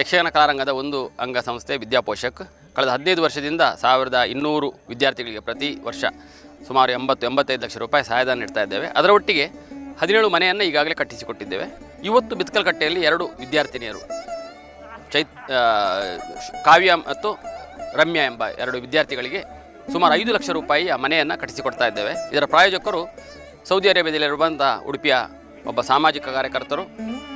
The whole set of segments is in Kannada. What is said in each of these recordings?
ಯಕ್ಷಗಾನ ಕಲಾರಂಗದ ಒಂದು ಅಂಗಸಂಸ್ಥೆ ವಿದ್ಯಾಪೋಷಕ್ ಕಳೆದ 15 ವರ್ಷದಿಂದ 1200 ವಿದ್ಯಾರ್ಥಿಗಳಿಗೆ ಪ್ರತಿ ವರ್ಷ ಸುಮಾರು 80-85 ಲಕ್ಷ ರೂಪಾಯಿ ಸಹಾಯಧನ ನೀಡ್ತಾ ಇದ್ದೇವೆ. ಅದರ ಒಟ್ಟಿಗೆ 17 ಮನೆಯನ್ನು ಈಗಾಗಲೇ ಕಟ್ಟಿಸಿಕೊಟ್ಟಿದ್ದೇವೆ. ಇವತ್ತು ಬಿತ್ಕಲ್ಕಟ್ಟೆಯಲ್ಲಿ 2 ವಿದ್ಯಾರ್ಥಿನಿಯರು ಕಾವ್ಯ ಮತ್ತು ರಮ್ಯಾ ಎಂಬ 2 ವಿದ್ಯಾರ್ಥಿಗಳಿಗೆ ಸುಮಾರು 5 ಲಕ್ಷ ರೂಪಾಯಿಯ ಮನೆಯನ್ನು ಕಟ್ಟಿಸಿಕೊಡ್ತಾ ಇದ್ದೇವೆ. ಇದರ ಪ್ರಾಯೋಜಕರು ಸೌದಿ ಅರೇಬಿಯಾದಲ್ಲಿರುವಂಥ ಉಡುಪಿಯ ಒಬ್ಬ ಸಾಮಾಜಿಕ ಕಾರ್ಯಕರ್ತರು,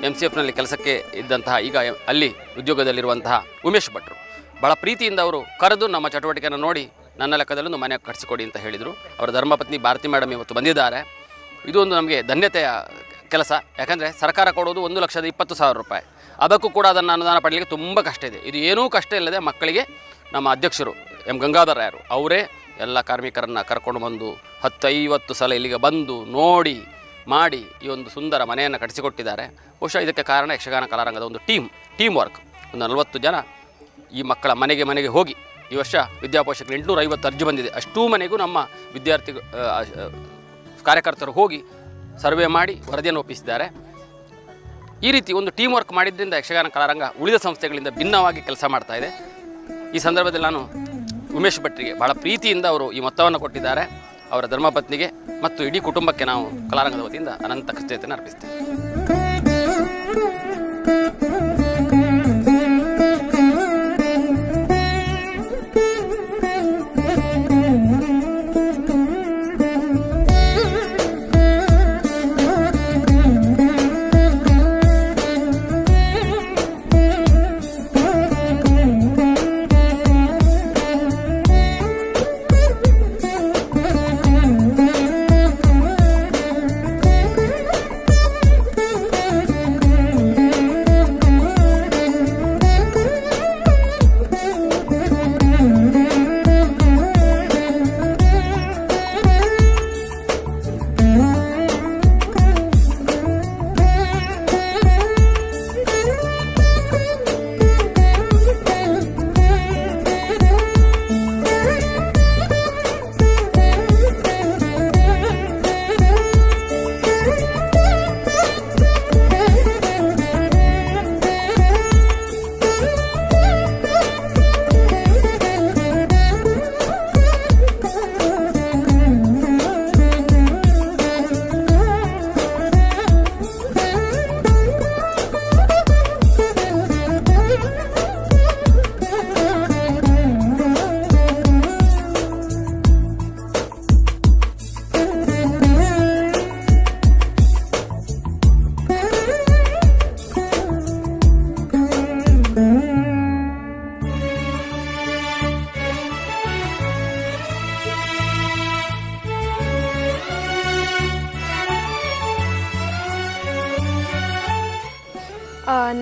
MCFನಲ್ಲಿ ಕೆಲಸಕ್ಕೆ ಇದ್ದಂತಹ ಈಗ ಅಲ್ಲಿ ಉದ್ಯೋಗದಲ್ಲಿರುವಂತಹ ಉಮೇಶ್ ಭಟ್ರು. ಭಾಳ ಪ್ರೀತಿಯಿಂದ ಅವರು ಕರೆದು ನಮ್ಮ ಚಟುವಟಿಕೆಯನ್ನು ನೋಡಿ ನನ್ನ ಲೆಕ್ಕದಲ್ಲೊಂದು ಮನೆ ಕಟ್ಟಿಸಿಕೊಡಿ ಅಂತ ಹೇಳಿದರು. ಅವರ ಧರ್ಮಪತ್ನಿ ಭಾರತಿ ಮೇಡಮ್ ಇವತ್ತು ಬಂದಿದ್ದಾರೆ. ಇದು ಒಂದು ನಮಗೆ ಧನ್ಯತೆಯ ಕೆಲಸ. ಯಾಕಂದರೆ ಸರ್ಕಾರ ಕೊಡೋದು 1,20,000 ರೂಪಾಯಿ. ಅದಕ್ಕೂ ಕೂಡ ಅದನ್ನು ಅನುದಾನ ಪಡಲಿಕ್ಕೆ ತುಂಬ ಕಷ್ಟ ಇದೆ. ಇದು ಏನೂ ಕಷ್ಟ ಇಲ್ಲದೆ ಮಕ್ಕಳಿಗೆ ನಮ್ಮ ಅಧ್ಯಕ್ಷರು M. ಗಂಗಾಧರರಾಯರು ಅವರೇ ಎಲ್ಲ ಕಾರ್ಮಿಕರನ್ನು ಕರ್ಕೊಂಡು ಬಂದು 10-50 ಸಲ ಇಲ್ಲಿಗೆ ಬಂದು ನೋಡಿ ಮಾಡಿ ಈ ಒಂದು ಸುಂದರ ಮನೆಯನ್ನು ಕಟ್ಟಿಸಿಕೊಟ್ಟಿದ್ದಾರೆ. ಬಹುಶಃ ಇದಕ್ಕೆ ಕಾರಣ ಯಕ್ಷಗಾನ ಕಲಾರಂಗದ ಒಂದು ಟೀಮ್ ವರ್ಕ್. ಒಂದು 40 ಜನ ಈ ಮಕ್ಕಳ ಮನೆಗೆ ಹೋಗಿ ಈ ವರ್ಷ ವಿದ್ಯಾಪೋಷಕರು 850 ಅರ್ಜಿ ಬಂದಿದೆ. ಅಷ್ಟೂ ಮನೆಗೂ ನಮ್ಮ ವಿದ್ಯಾರ್ಥಿ ಕಾರ್ಯಕರ್ತರು ಹೋಗಿ ಸರ್ವೆ ಮಾಡಿ ವರದಿಯನ್ನು ಒಪ್ಪಿಸಿದ್ದಾರೆ. ಈ ರೀತಿ ಒಂದು ಟೀಮ್ ವರ್ಕ್ ಮಾಡಿದ್ದರಿಂದ ಯಕ್ಷಗಾನ ಕಲಾರಂಗ ಉಳಿದ ಸಂಸ್ಥೆಗಳಿಂದ ಭಿನ್ನವಾಗಿ ಕೆಲಸ ಮಾಡ್ತಾ ಇದೆ. ಈ ಸಂದರ್ಭದಲ್ಲಿ ನಾನು ಉಮೇಶ್ ಭಟ್ರಿಗೆ ಭಾಳ ಪ್ರೀತಿಯಿಂದ ಅವರು ಈ ಮೊತ್ತವನ್ನು ಕೊಟ್ಟಿದ್ದಾರೆ. ಅವರ ಧರ್ಮಪತ್ನಿಗೆ ಮತ್ತು ಇಡೀ ಕುಟುಂಬಕ್ಕೆ ನಾವು ಕಲಾರಂಗದ ವತಿಯಿಂದ ಅನಂತ ಕೃತಜ್ಞತೆಯನ್ನು ಅರ್ಪಿಸ್ತೇವೆ.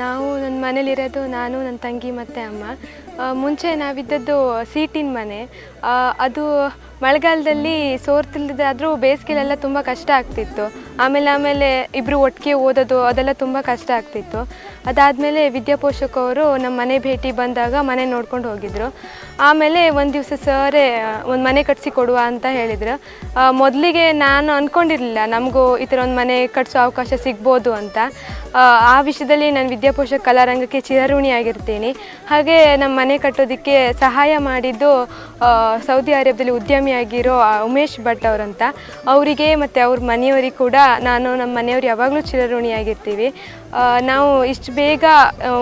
ನಾವು ನನ್ನ ಮನೇಲಿರೋದು ನಾನು, ನನ್ನ ತಂಗಿ ಮತ್ತು ಅಮ್ಮ. ಮುಂಚೆ ನಾವಿದ್ದದ್ದು ಸೀಟಿನ ಮನೆ. ಅದು ಮಳೆಗಾಲದಲ್ಲಿ ಸೋರ್ತಿಲ್ದಾದರೂ ಬೇಸಿಗೆಲೆಲ್ಲ ತುಂಬ ಕಷ್ಟ ಆಗ್ತಿತ್ತು. ಆಮೇಲೆ ಇಬ್ಬರು ಒಟ್ಟಿಗೆ ಓದೋದು ಅದೆಲ್ಲ ತುಂಬ ಕಷ್ಟ ಆಗ್ತಿತ್ತು. ಅದಾದಮೇಲೆ ವಿದ್ಯಾಪೋಷಕವರು ನಮ್ಮ ಮನೆ ಭೇಟಿ ಬಂದಾಗ ಮನೆ ನೋಡ್ಕೊಂಡು ಹೋಗಿದ್ರು. ಆಮೇಲೆ ಒಂದು ದಿವಸ ಸರೇ ಒಂದು ಮನೆ ಕಟ್ಟಿಸಿ ಕೊಡುವ ಅಂತ ಹೇಳಿದ್ರು. ಮೊದಲಿಗೆ ನಾನು ಅಂದ್ಕೊಂಡಿರಲಿಲ್ಲ ನಮಗೂ ಈ ಥರ ಒಂದು ಮನೆ ಕಟ್ಟಿಸೋ ಅವಕಾಶ ಸಿಗ್ಬೋದು ಅಂತ. ಆ ವಿಷಯದಲ್ಲಿ ನಾನು ವಿದ್ಯಾಪೋಷಕ ಕಲಾರಂಗಕ್ಕೆ ಚಿರಋಣಿಯಾಗಿರ್ತೀನಿ. ಹಾಗೆ ನಮ್ಮ ಮನೆ ಕಟ್ಟೋದಕ್ಕೆ ಸಹಾಯ ಮಾಡಿದ್ದು ಸೌದಿ ಅರೇಬಿಯಾದಲ್ಲಿ ಉದ್ಯಮಿಯಾಗಿರೋ ಉಮೇಶ್ ಭಟ್ ಅವರಂತ. ಅವರಿಗೆ ಮತ್ತು ಅವ್ರ ಮನೆಯವರಿಗೆ ಕೂಡ ನಮ್ಮ ಮನೆಯವರು ಯಾವಾಗಲೂ ಚಿರಋಣಿಯಾಗಿರ್ತೀವಿ. ನಾವು ಇಷ್ಟು ಬೇಗ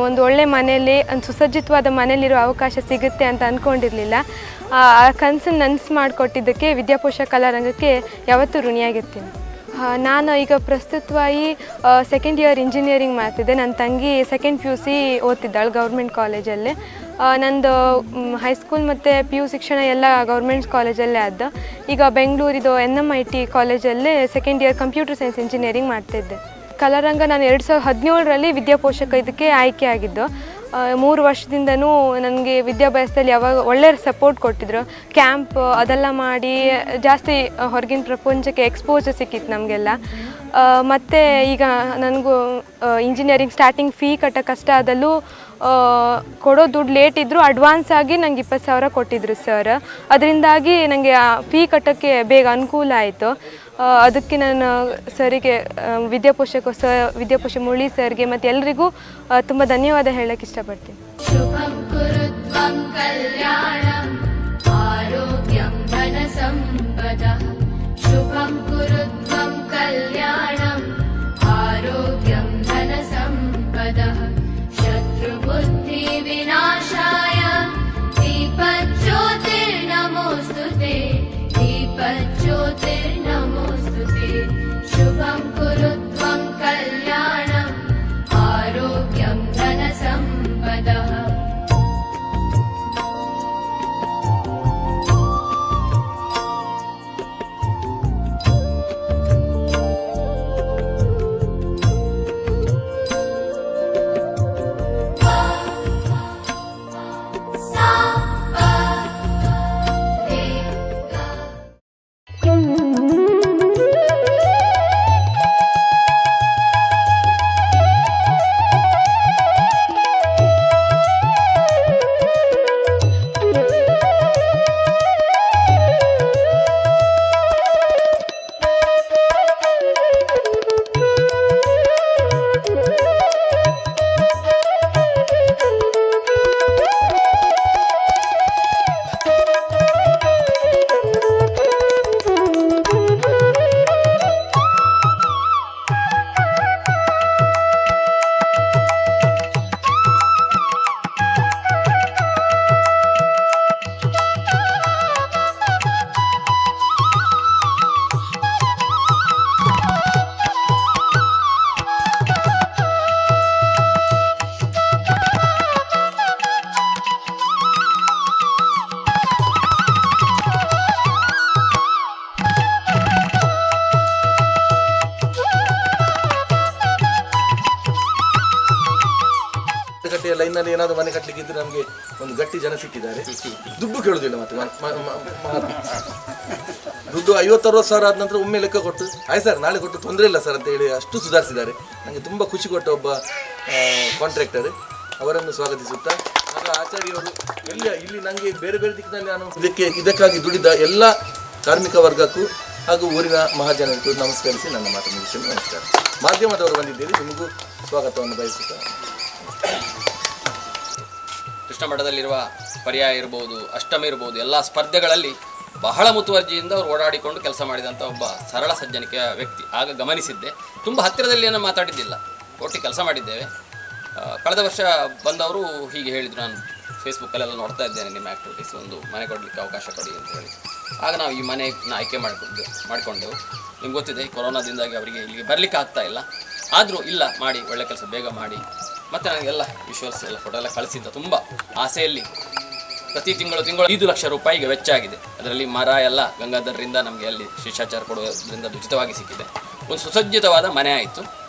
ಒಂದು ಒಳ್ಳೆ ಮನೆಯಲ್ಲಿ ಒಂದು ಸುಸಜ್ಜಿತವಾದ ಮನೆಯಲ್ಲಿರೋ ಅವಕಾಶ ಸಿಗುತ್ತೆ ಅಂತ ಅಂದ್ಕೊಂಡಿರಲಿಲ್ಲ. ಆ ಕನಸನ್ನು ನನಸು ಮಾಡಿಕೊಟ್ಟಿದ್ದಕ್ಕೆ ವಿದ್ಯಾಪೋಷಕ ಕಲಾರಂಗಕ್ಕೆ ಯಾವತ್ತೂ ಋಣಿಯಾಗಿರ್ತೀನಿ. ನಾನು ಈಗ ಪ್ರಸ್ತುತವಾಗಿ ಸೆಕೆಂಡ್ ಇಯರ್ ಇಂಜಿನಿಯರಿಂಗ್ ಮಾಡ್ತಿದ್ದೆ. ನನ್ನ ತಂಗಿ ಸೆಕೆಂಡ್ PUC ಓದ್ತಿದ್ದಾಳೆ ಗೌರ್ಮೆಂಟ್ ಕಾಲೇಜಲ್ಲಿ. ನಂದು ಹೈಸ್ಕೂಲ್ ಮತ್ತು PU ಶಿಕ್ಷಣ ಎಲ್ಲ ಗೌರ್ಮೆಂಟ್ ಕಾಲೇಜಲ್ಲೇ ಆದ. ಈಗ ಬೆಂಗಳೂರಿದು NMIT ಕಾಲೇಜಲ್ಲೇ second year computer science engineering ಮಾಡ್ತಿದ್ದೆ. ಕಲಾರಂಗ ನಾನು 2017ರಲ್ಲಿ ವಿದ್ಯಾಪೋಷಕ ಇದಕ್ಕೆ ಆಯ್ಕೆ ಆಗಿದ್ದು. 3 ವರ್ಷದಿಂದನೂ ನನಗೆ ವಿದ್ಯಾಭ್ಯಾಸದಲ್ಲಿ ಯಾವಾಗ ಒಳ್ಳೆಯ ಸಪೋರ್ಟ್ ಕೊಟ್ಟಿದ್ರು. ಕ್ಯಾಂಪ್ ಅದೆಲ್ಲ ಮಾಡಿ ಜಾಸ್ತಿ ಹೊರಗಿನ ಪ್ರಪಂಚಕ್ಕೆ ಎಕ್ಸ್ಪೋಜರ್ ಸಿಕ್ಕಿತ್ತು ನಮಗೆಲ್ಲ. ಮತ್ತು ಈಗ ನನಗೂ ಇಂಜಿನಿಯರಿಂಗ್ ಸ್ಟಾರ್ಟಿಂಗ್ ಫೀ ಕಟ್ಟೋ ಕಷ್ಟ ಆದಲ್ಲೂ ಕೊಡೋ ದುಡ್ಡು ಲೇಟ್ ಇದ್ದರೂ ಅಡ್ವಾನ್ಸ್ ಆಗಿ ನಂಗೆ 20,000 ಕೊಟ್ಟಿದ್ರು ಸರ್. ಅದರಿಂದಾಗಿ ನನಗೆ ಫೀ ಕಟ್ಟೋಕ್ಕೆ ಬೇಗ ಅನುಕೂಲ ಆಯಿತು. ಅದಕ್ಕೆ ನಾನು ಸರಿಗೆ ವಿದ್ಯಾಪೋಷಕ ಮುರಳಿ ಸರ್ಗೆ ಮತ್ತು ಎಲ್ರಿಗೂ ತುಂಬ ಧನ್ಯವಾದ ಹೇಳಕ್ಕೆ ಇಷ್ಟಪಡ್ತೀನಿ. ಶುಭಂ ಕುರುತ್ವಂ ಕಲ್ಯಾಣಂ ಆರೋಗ್ಯಂ ಧನ ಸಂಪದಃ ಶುಭಂ ಕುರುತ್ವಂ ಕಲ್ಯಾಣಂ ಆರೋಗ್ಯಂ ಧನ ಸಂಪದಃ ಶತ್ರುಬುದ್ಧಿ ವಿನಾಶಾಯ दीपज्योतिर्नमोस्तुते दीपज्योतिर्नमोस्तुते शुभं कुरु त्वं कल्याणम् आरोग्यं धनसम्पदः ಲೈನಲ್ಲಿ ಏನಾದರೂ ಮನೆ ಕಟ್ಟಲಿಕ್ಕೆ ಇದ್ರೆ ನಮಗೆ ಒಂದು ಗಟ್ಟಿ ಜನ ಸಿಕ್ಕಿದ್ದಾರೆ. ದುಡ್ಡು ಕೇಳುದಿಲ್ಲ ಮತ್ತೆ ದುಡ್ಡು 50-60 ಸಾವಿರ ಆದ ನಂತರ ಒಮ್ಮೆ ಲೆಕ್ಕ ಕೊಟ್ಟು ಆಯ್ತು ಸರ್ ನಾಳೆ ಕೊಟ್ಟು ತೊಂದರೆ ಇಲ್ಲ ಸರ್ ಅಂತ ಹೇಳಿ ಅಷ್ಟು ಸುಧಾರಿಸಿದ್ದಾರೆ. ನನಗೆ ತುಂಬ ಖುಷಿ ಕೊಟ್ಟ ಒಬ್ಬ ಕಾಂಟ್ರಾಕ್ಟರ್, ಅವರನ್ನು ಸ್ವಾಗತಿಸುತ್ತಾ ಆಗ ಆಚಾರ್ಯವರು ಇಲ್ಲಿ ನನಗೆ ಬೇರೆ ಬೇರೆ ದಿಕ್ಕಿನಲ್ಲಿ ನಾನು ಇದಕ್ಕಾಗಿ ದುಡಿದ ಎಲ್ಲ ಕಾರ್ಮಿಕ ವರ್ಗಕ್ಕೂ ಹಾಗೂ ಊರಿನ ಮಹಾಜನರಿಗೂ ನಮಸ್ಕರಿಸಿ ನನ್ನ ಮಾತು ಮುಗಿಸಲು ನಮಸ್ಕಾರ. ಮಾಧ್ಯಮದವರು ಬಂದಿದ್ದೀರಿ, ನಿಮಗೂ ಸ್ವಾಗತವನ್ನು ಬಯಸುತ್ತಾ ಕೃಷ್ಣ ಮಠದಲ್ಲಿರುವ ಪರ್ಯಾಯ ಇರ್ಬೋದು, ಅಷ್ಟಮಿ ಇರ್ಬೋದು, ಎಲ್ಲ ಸ್ಪರ್ಧೆಗಳಲ್ಲಿ ಬಹಳ ಮುತುವರ್ಜಿಯಿಂದ ಅವರು ಓಡಾಡಿಕೊಂಡು ಕೆಲಸ ಮಾಡಿದಂಥ ಒಬ್ಬ ಸರಳ ಸಜ್ಜನಿಕೆಯ ವ್ಯಕ್ತಿ. ಆಗ ಗಮನಿಸಿದ್ದೆ, ತುಂಬ ಹತ್ತಿರದಲ್ಲಿ ಏನೋ ಮಾತಾಡಿದ್ದಿಲ್ಲ, ಒಟ್ಟಿಗೆ ಕೆಲಸ ಮಾಡಿದ್ದೇವೆ. ಕಳೆದ ವರ್ಷ ಬಂದವರು ಹೀಗೆ ಹೇಳಿದರು, ನಾನು ಫೇಸ್ಬುಕ್ಕಲ್ಲೆಲ್ಲ ನೋಡ್ತಾ ಇದ್ದೇನೆ ನಿಮ್ಮ ಆ್ಯಕ್ಟಿವಿಟೀಸ್, ಒಂದು ಮನೆ ಕೊಡಲಿಕ್ಕೆ ಅವಕಾಶ ಕೊಡಿ ಅಂತ ಹೇಳಿ. ಆಗ ನಾವು ಈ ಮನೆಯನ್ನು ಆಯ್ಕೆ ಮಾಡಿಕೊಂಡೆವು. ನಿಮ್ಗೆ ಗೊತ್ತಿದೆ, ಈ ಕೊರೋನಾದಿಂದಾಗಿ ಅವರಿಗೆ ಇಲ್ಲಿಗೆ ಬರಲಿಕ್ಕೆ ಆಗ್ತಾ ಇಲ್ಲ. ಆದರೂ ಇಲ್ಲ ಮಾಡಿ, ಒಳ್ಳೆ ಕೆಲಸ ಬೇಗ ಮಾಡಿ. ಮತ್ತು ನನಗೆಲ್ಲ ವಿಶ್ವಾಸ ಎಲ್ಲ ಫೋಟೋ ಎಲ್ಲ ಕಳಿಸಿದ್ದ, ತುಂಬ ಆಸೆಯಲ್ಲಿ ಪ್ರತಿ ತಿಂಗಳು 5 ಲಕ್ಷ ರೂಪಾಯಿಗೆ ವೆಚ್ಚ ಆಗಿದೆ. ಅದರಲ್ಲಿ ಮರ ಎಲ್ಲ ಗಂಗಾಧರರಿಂದ ನಮಗೆ ಅಲ್ಲಿ ಶಿಷ್ಟಾಚಾರ ಕೊಡುವುದರಿಂದ ಉಚಿತವಾಗಿ ಸಿಕ್ಕಿದೆ. ಒಂದು ಸುಸಜ್ಜಿತವಾದ ಮನೆ ಆಯಿತು,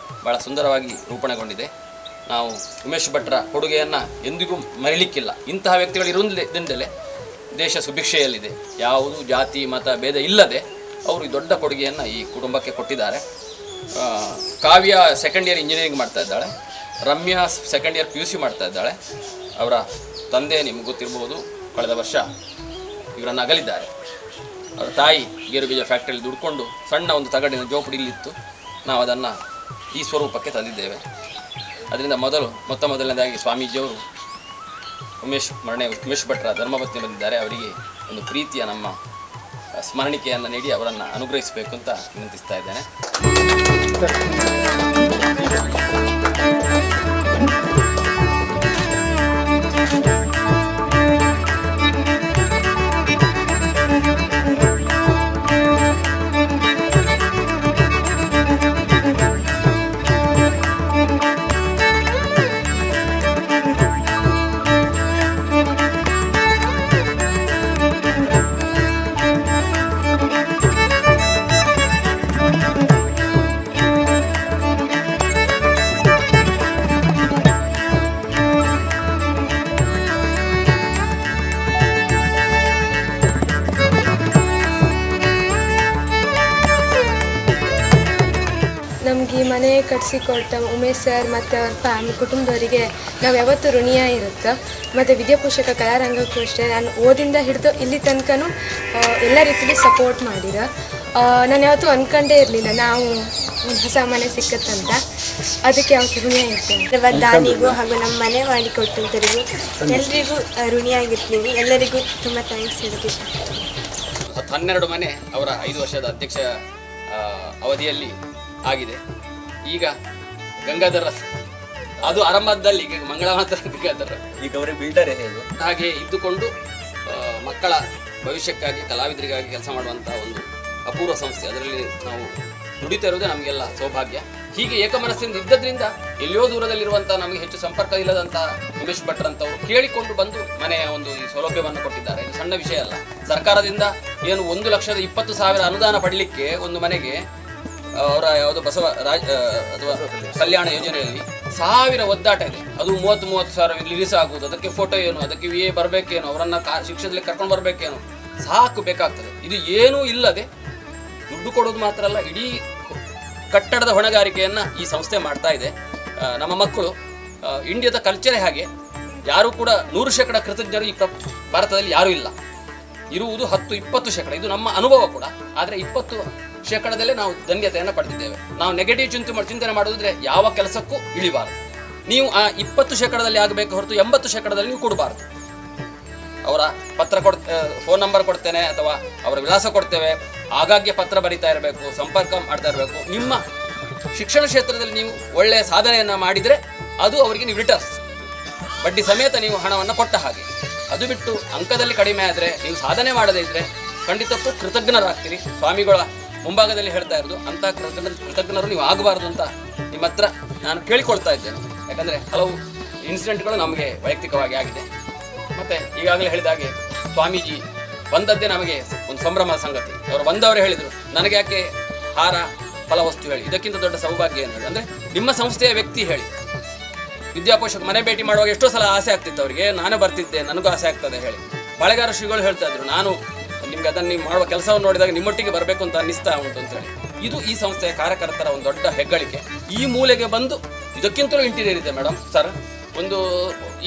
ಭಾಳ ಸುಂದರವಾಗಿ ರೂಪಣೆಗೊಂಡಿದೆ. ನಾವು ಉಮೇಶ್ ಭಟ್ರ ಕೊಡುಗೆಯನ್ನು ಎಂದಿಗೂ ಮರಿಲಿಕ್ಕಿಲ್ಲ. ಇಂತಹ ವ್ಯಕ್ತಿಗಳು ಇರುವುದರಿಂದಲೇ ದೇಶ ಸುಭಿಕ್ಷೆಯಲ್ಲಿದೆ. ಯಾವುದು ಜಾತಿ ಮತ ಭೇದ ಇಲ್ಲದೆ ಅವರು ಈ ದೊಡ್ಡ ಕೊಡುಗೆಯನ್ನು ಈ ಕುಟುಂಬಕ್ಕೆ ಕೊಟ್ಟಿದ್ದಾರೆ. ಕಾವ್ಯ ಸೆಕೆಂಡ್ ಇಯರ್ ಇಂಜಿನಿಯರಿಂಗ್ ಮಾಡ್ತಾ ಇದ್ದಾಳೆ, ರಮ್ಯಾ ಸೆಕೆಂಡ್ ಇಯರ್ PUC ಮಾಡ್ತಾ ಇದ್ದಾಳೆ. ಅವರ ತಂದೆ ನಿಮ್ಗೆ ಗೊತ್ತಿರ್ಬೋದು, ಕಳೆದ ವರ್ಷ ಇವರನ್ನು ಅಗಲಿದ್ದಾರೆ. ಅವರ ತಾಯಿ ಗೇರುಬೀಜ ಫ್ಯಾಕ್ಟ್ರಿಯಲ್ಲಿ ದುಡ್ಕೊಂಡು ಸಣ್ಣ ಒಂದು ತಗಡಿನ ಜೋಪಡಿಲಿತ್ತು. ನಾವು ಅದನ್ನು ಈ ಸ್ವರೂಪಕ್ಕೆ ತಂದಿದ್ದೇವೆ. ಅದರಿಂದ ಮೊತ್ತ ಮೊದಲನೇದಾಗಿ ಸ್ವಾಮೀಜಿಯವರು ಉಮೇಶ್ ಭಟ್ರ ಧರ್ಮಪತ್ನಿ ಬಂದಿದ್ದಾರೆ. ಅವರಿಗೆ ಒಂದು ಪ್ರೀತಿಯ ನಮ್ಮ ಸ್ಮರಣಿಕೆಯನ್ನು ನೀಡಿ ಅವರನ್ನು ಅನುಗ್ರಹಿಸಬೇಕು ಅಂತ ವಿನಂತಿಸ್ತಾ ಇದ್ದೇನೆ. ಈ ಮನೆ ಕಟ್ಸಿಕೊಟ್ಟ ಉಮೇಶ್ ಸರ್ ಮತ್ತು ಅವ್ರ ಕುಟುಂಬದವರಿಗೆ ನಾವು ಯಾವತ್ತೂ ಋಣಿಯ ಇರುತ್ತೆ. ಮತ್ತು ವಿದ್ಯಾಪೋಷಕ ಕಲಾರಂಗಕ್ಕೂ ಅಷ್ಟೇ ನಾನು ಓದಿಂದ ಹಿಡಿದು ಇಲ್ಲಿ ತನಕನೂ ಎಲ್ಲ ರೀತಿಯಲ್ಲಿ ಸಪೋರ್ಟ್ ಮಾಡಿದ. ನಾನು ಯಾವತ್ತೂ ಅಂದ್ಕೊಂಡೇ ಇರಲಿಲ್ಲ ನಾವು ಒಂದು ಹೊಸ ಮನೆ ಸಿಕ್ಕತ್ತಂತ. ಅದಕ್ಕೆ ಯಾವತ್ತೂ ಋಣಿಯ ಇರ್ತೇನೆ. ದಾನಿಗೂ ಹಾಗೂ ನಮ್ಮ ಮನೆ ಮಾಡಿಕೊಟ್ಟಂತರಿಗೂ ಎಲ್ರಿಗೂ ಋಣಿಯಾಗಿರ್ತೀನಿ. ಎಲ್ಲರಿಗೂ ತುಂಬ ಥ್ಯಾಂಕ್ಸ್ ಹೇಳೋಕ್ಕೆ ಇಷ್ಟಪಡ್ತೀನಿ. 12 ಮನೆ ಅವರ 5 ವರ್ಷದ ಅಧ್ಯಕ್ಷ ಅವಧಿಯಲ್ಲಿ ಆಗಿದೆ. ಈಗ ಗಂಗಾಧರ ಅದು ಆರಂಭದಲ್ಲಿ ಮಂಗಳ ಮಾತ್ರ ಗಂಗಾಧರ ಈಗ ಅವರಿಗೆ ಬಿಲ್ಡರ್ ಹೇಗೆ ಹಾಗೆ ಇದ್ದುಕೊಂಡು ಮಕ್ಕಳ ಭವಿಷ್ಯಕ್ಕಾಗಿ ಕಲಾವಿದರಿಗಾಗಿ ಕೆಲಸ ಮಾಡುವಂಥ ಒಂದು ಅಪೂರ್ವ ಸಂಸ್ಥೆ. ಅದರಲ್ಲಿ ನಾವು ದುಡಿತಾ ಇರೋದೇ ನಮಗೆಲ್ಲ ಸೌಭಾಗ್ಯ. ಹೀಗೆ ಏಕಮನಸ್ಸಿಂದ ಇದ್ದದ್ರಿಂದ ಎಲ್ಲಿಯೋ ದೂರದಲ್ಲಿರುವಂಥ ನಮಗೆ ಹೆಚ್ಚು ಸಂಪರ್ಕ ಇಲ್ಲದಂಥ ಉಮೇಶ್ ಭಟ್ರಂತವರು ಕೇಳಿಕೊಂಡು ಬಂದು ಮನೆಯ ಒಂದು ಈ ಸೌಲಭ್ಯವನ್ನು ಕೊಟ್ಟಿದ್ದಾರೆ. ಇದು ಸಣ್ಣ ವಿಷಯ ಅಲ್ಲ. ಸರ್ಕಾರದಿಂದ ಏನು 1,20,000 ಅನುದಾನ ಪಡಲಿಕ್ಕೆ ಒಂದು ಮನೆಗೆ ಅವರ ಯಾವುದೋ ಬಸವ ಅಥವಾ ಕಲ್ಯಾಣ ಯೋಜನೆಯಲ್ಲಿ 1,000 ಒದ್ದಾಟ ಇದೆ. ಅದು 30,000 ರಿಲೀಸ್ ಆಗುವುದು, ಅದಕ್ಕೆ ಫೋಟೋ ಏನು, ಅದಕ್ಕೆ VA ಬರಬೇಕೇನು, ಅವರನ್ನು ಶಿಕ್ಷಣದಲ್ಲಿ ಕರ್ಕೊಂಡು ಬರಬೇಕೇನು, ಸಾಕು ಬೇಕಾಗ್ತದೆ. ಇದು ಏನೂ ಇಲ್ಲದೆ ದುಡ್ಡು ಕೊಡೋದು ಮಾತ್ರ ಅಲ್ಲ, ಇಡೀ ಕಟ್ಟಡದ ಹೊಣೆಗಾರಿಕೆಯನ್ನು ಈ ಸಂಸ್ಥೆ ಮಾಡ್ತಾ ಇದೆ. ನಮ್ಮ ಮಕ್ಕಳು ಇಂಡಿಯಾದ ಕಲ್ಚರೇ ಹಾಗೆ. ಯಾರೂ ಕೂಡ 100% ಕೃತಜ್ಞರು ಈ ಭಾರತದಲ್ಲಿ ಯಾರೂ ಇಲ್ಲ. ಇರುವುದು 10-20%. ಇದು ನಮ್ಮ ಅನುಭವ ಕೂಡ. ಆದರೆ 20%ದಲ್ಲೇ ನಾವು ಧನ್ಯತೆಯನ್ನು ಪಡೆದಿದ್ದೇವೆ. ನಾವು ನೆಗೆಟಿವ್ ಚಿಂತನೆ ಮಾಡೋದಿದ್ರೆ ಯಾವ ಕೆಲಸಕ್ಕೂ ಇಳಿಬಾರದು. ನೀವು ಆ 20%ದಲ್ಲಿ ಆಗಬೇಕು ಹೊರತು 80%ದಲ್ಲಿ ನೀವು ಕೊಡಬಾರದು. ಅವರ ಪತ್ರ ಫೋನ್ ನಂಬರ್ ಕೊಡ್ತೇನೆ ಅಥವಾ ಅವರ ವಿಳಾಸ ಕೊಡ್ತೇವೆ, ಆಗಾಗ್ಗೆ ಪತ್ರ ಬರೀತಾ ಇರಬೇಕು, ಸಂಪರ್ಕ ಮಾಡ್ತಾ ಇರಬೇಕು. ನಿಮ್ಮ ಶಿಕ್ಷಣ ಕ್ಷೇತ್ರದಲ್ಲಿ ನೀವು ಒಳ್ಳೆಯ ಸಾಧನೆಯನ್ನು ಮಾಡಿದರೆ ಅದು ಅವರಿಗೆ ನೀವು ರಿಟರ್ನ್ಸ್ ಬಡ್ಡಿ ಸಮೇತ ನೀವು ಹಣವನ್ನು ಕೊಟ್ಟ ಹಾಗೆ. ಅದು ಬಿಟ್ಟು ಅಂಕದಲ್ಲಿ ಕಡಿಮೆ ಆದರೆ ನೀವು ಸಾಧನೆ ಮಾಡದೇ ಇದ್ದರೆ ಖಂಡಿತಕ್ಕೂ ಕೃತಜ್ಞರಾಗ್ತೀರಿ. ಸ್ವಾಮಿಗಳ ಮುಂಭಾಗದಲ್ಲಿ ಹೇಳ್ತಾ ಇರೋದು ಅಂಥ ಕೃತಜ್ಞರು ನೀವು ಆಗಬಾರ್ದು ಅಂತ ನಿಮ್ಮ ಹತ್ರ ನಾನು ಕೇಳಿಕೊಳ್ತಾ ಇದ್ದೇನೆ. ಯಾಕಂದರೆ ಹಲವು ಇನ್ಸಿಡೆಂಟ್ಗಳು ನಮಗೆ ವೈಯಕ್ತಿಕವಾಗಿ ಆಗಿದೆ. ಮತ್ತು ಈಗಾಗಲೇ ಹೇಳಿದ ಹಾಗೆ ಸ್ವಾಮೀಜಿ ಬಂದದ್ದೇ ನಮಗೆ ಒಂದು ಸಂಭ್ರಮದ ಸಂಗತಿ. ಅವರು ಬಂದವರೇ ಹೇಳಿದರು, ನನಗೆ ಯಾಕೆ ಹಾರ ಫಲವಸ್ತು ಹೇಳಿ, ಇದಕ್ಕಿಂತ ದೊಡ್ಡ ಸೌಭಾಗ್ಯ ಏನು ಹೇಳಿ. ಅಂದರೆ ನಿಮ್ಮ ಸಂಸ್ಥೆಯ ವ್ಯಕ್ತಿ ಹೇಳಿ. ವಿದ್ಯಾಪೋಷಕ ಮನೆ ಭೇಟಿ ಮಾಡುವಾಗ ಎಷ್ಟೋ ಸಲ ಆಸೆ ಆಗ್ತಿತ್ತು ಅವರಿಗೆ, ನಾನೇ ಬರ್ತಿದ್ದೆ, ನನಗೂ ಆಸೆ ಆಗ್ತದೆ ಹೇಳಿ. ಬಾಳೆಗಾರ ಶ್ರೀಗಳು ಹೇಳ್ತಾ ಇದ್ರು, ನಾನು ನಿಮ್ಗೆ ಅದನ್ನು ನೀವು ಮಾಡುವ ಕೆಲಸವನ್ನು ನೋಡಿದಾಗ ನಿಮ್ಮೊಟ್ಟಿಗೆ ಬರಬೇಕು ಅಂತ ಅನ್ನಿಸ್ತಾ ಉಂಟು ಅಂತೇಳಿ. ಇದು ಈ ಸಂಸ್ಥೆಯ ಕಾರ್ಯಕರ್ತರ ಒಂದು ದೊಡ್ಡ ಹೆಗ್ಗಳಿಕೆ. ಈ ಮೂಲೆಗೆ ಬಂದು ಇದಕ್ಕಿಂತಲೂ ಇಂಟೀರಿಯರ್ ಇದೆ ಮೇಡಮ್ ಸರ್.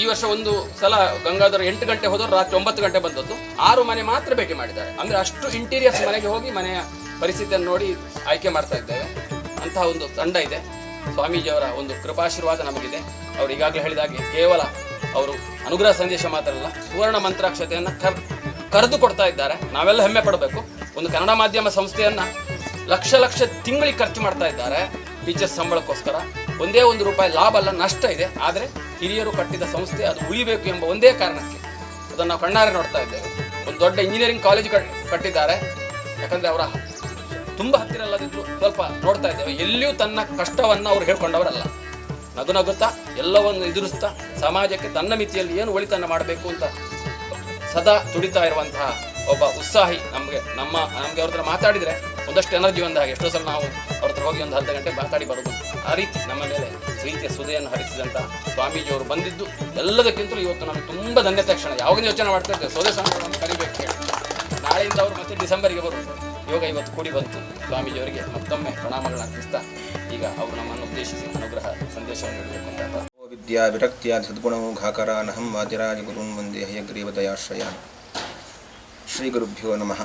ಈ ವರ್ಷ ಒಂದು ಸಲ ಗಂಗಾಧರ 8 ಗಂಟೆ ಹೋದವರು ರಾತ್ರಿ 9 ಗಂಟೆ ಬಂದದ್ದು. 6 ಮನೆ ಮಾತ್ರ ಭೇಟಿ ಮಾಡಿದ್ದಾರೆ. ಅಂದರೆ ಅಷ್ಟು ಇಂಟೀರಿಯರ್ಸ್ ಮನೆಗೆ ಹೋಗಿ ಮನೆಯ ಪರಿಸ್ಥಿತಿಯನ್ನು ನೋಡಿ ಆಯ್ಕೆ ಮಾಡ್ತಾ ಇದ್ದೇವೆ. ಅಂತಹ ಒಂದು ತಂಡ ಇದೆ. ಸ್ವಾಮೀಜಿಯವರ ಒಂದು ಕೃಪಾಶೀರ್ವಾದ ನಮಗಿದೆ. ಅವರು ಈಗಾಗಲೇ ಹೇಳಿದಾಗೆ ಕೇವಲ ಅವರು ಅನುಗ್ರಹ ಸಂದೇಶ ಮಾತ್ರ ಅಲ್ಲ, ಸುವರ್ಣ ಮಂತ್ರಾಕ್ಷತೆಯನ್ನು ಕರೆದು ಕೊಡ್ತಾ ಇದ್ದಾರೆ. ನಾವೆಲ್ಲ ಹೆಮ್ಮೆ ಪಡಬೇಕು. ಒಂದು ಕನ್ನಡ ಮಾಧ್ಯಮ ಸಂಸ್ಥೆಯನ್ನು ಲಕ್ಷ ತಿಂಗಳಿಗೆ ಖರ್ಚು ಮಾಡ್ತಾ ಇದ್ದಾರೆ ಟೀಚರ್ಸ್ ಸಂಬಳಕ್ಕೋಸ್ಕರ. ಒಂದೇ ₹1 ಲಾಭ ಅಲ್ಲ, ನಷ್ಟ ಇದೆ. ಆದರೆ ಹಿರಿಯರು ಕಟ್ಟಿದ ಸಂಸ್ಥೆ ಅದು ಉಳಿಬೇಕು ಎಂಬ ಒಂದೇ ಕಾರಣಕ್ಕೆ ಅದನ್ನು ನಾವು ಕಣ್ಣಾರೆ ನೋಡ್ತಾ ಇದ್ದೇವೆ. ಒಂದು ದೊಡ್ಡ ಇಂಜಿನಿಯರಿಂಗ್ ಕಾಲೇಜ್ ಕಟ್ಟಿದ್ದಾರೆ. ಯಾಕಂದರೆ ಅವರ ತುಂಬ ಹತ್ತಿರ ಅಲ್ಲದಿದ್ರು ಸ್ವಲ್ಪ ನೋಡ್ತಾ ಇದ್ದೇವೆ. ಎಲ್ಲಿಯೂ ತನ್ನ ಕಷ್ಟವನ್ನು ಅವ್ರು ಹೇಳ್ಕೊಂಡವರಲ್ಲ. ನಗುತ್ತಾ ಎಲ್ಲವನ್ನು ಎದುರಿಸ್ತಾ ಸಮಾಜಕ್ಕೆ ತನ್ನ ಮಿತಿಯಲ್ಲಿ ಏನು ಒಳಿತನ್ನು ಮಾಡಬೇಕು ಅಂತ ಸದಾ ತುಡಿತಾ ಇರುವಂತಹ ಒಬ್ಬ ಉತ್ಸಾಹಿ. ನಮಗೆ ಅವ್ರ ಹತ್ರ ಮಾತಾಡಿದರೆ ಒಂದಷ್ಟು ಎನರ್ಜಿ ಬಂದ ಹಾಗೆ. ಎಷ್ಟೋ ಸಲ ನಾವು ಅವ್ರ ಹತ್ರ ಹೋಗಿ ಒಂದು 10 ಗಂಟೆ ಮಾತಾಡಿ ಬರೋದು. ಆ ರೀತಿ ನಮ್ಮ ಮೇಲೆ ಪ್ರೀತಿಯ ಸುದೆಯನ್ನು ಹರಿಸಿದಂಥ ಸ್ವಾಮೀಜಿಯವರು ಬಂದಿದ್ದು ಎಲ್ಲದಕ್ಕಿಂತಲೂ ಇವತ್ತು ನಮಗೆ ತುಂಬ ಧನ್ಯತೆ ಕ್ಷಣ. ಯಾವಾಗ ಯೋಚನೆ ಮಾಡ್ತಾ ಇದ್ದೇವೆ ಸೋದೆ ಸಮಾರಂಭವನ್ನು ಕರಿಬೇಕು ಹೇಳಿ. ನಾಳೆಯಿಂದ ಅವರು ಮತ್ತೆ ಡಿಸೆಂಬರ್ಗೆ ಬರುವುದು. ಯೋಗ ಇವತ್ತು ಕೂಡಿ ಬಂತು. ಸ್ವಾಮೀಜಿಯವರಿಗೆ ಮತ್ತೊಮ್ಮೆ ಪ್ರಣಾಮಗಳನ್ನು ಅರ್ಪಿಸ್ತಾ ಈಗ ಅವರು ನಮ್ಮನ್ನು ಉದ್ದೇಶಿಸಿ ಅನುಗ್ರಹ ಸಂದೇಶವನ್ನು ನೀಡಬೇಕು ಅಂತ. ವಿದ್ಯಾ ವಿರಕ್ತಿಯಾದ ಸದ್ಗುಣವು ಘಾಕರ ನಹಂ ವಾದಿರಾಜ ಗುರುನ್ ವಂದೇ ಹಯಗ್ರೀವ ದಯಾಶ್ರಯ. ಶ್ರೀ ಗುರುಭ್ಯೋ ನಮಃ.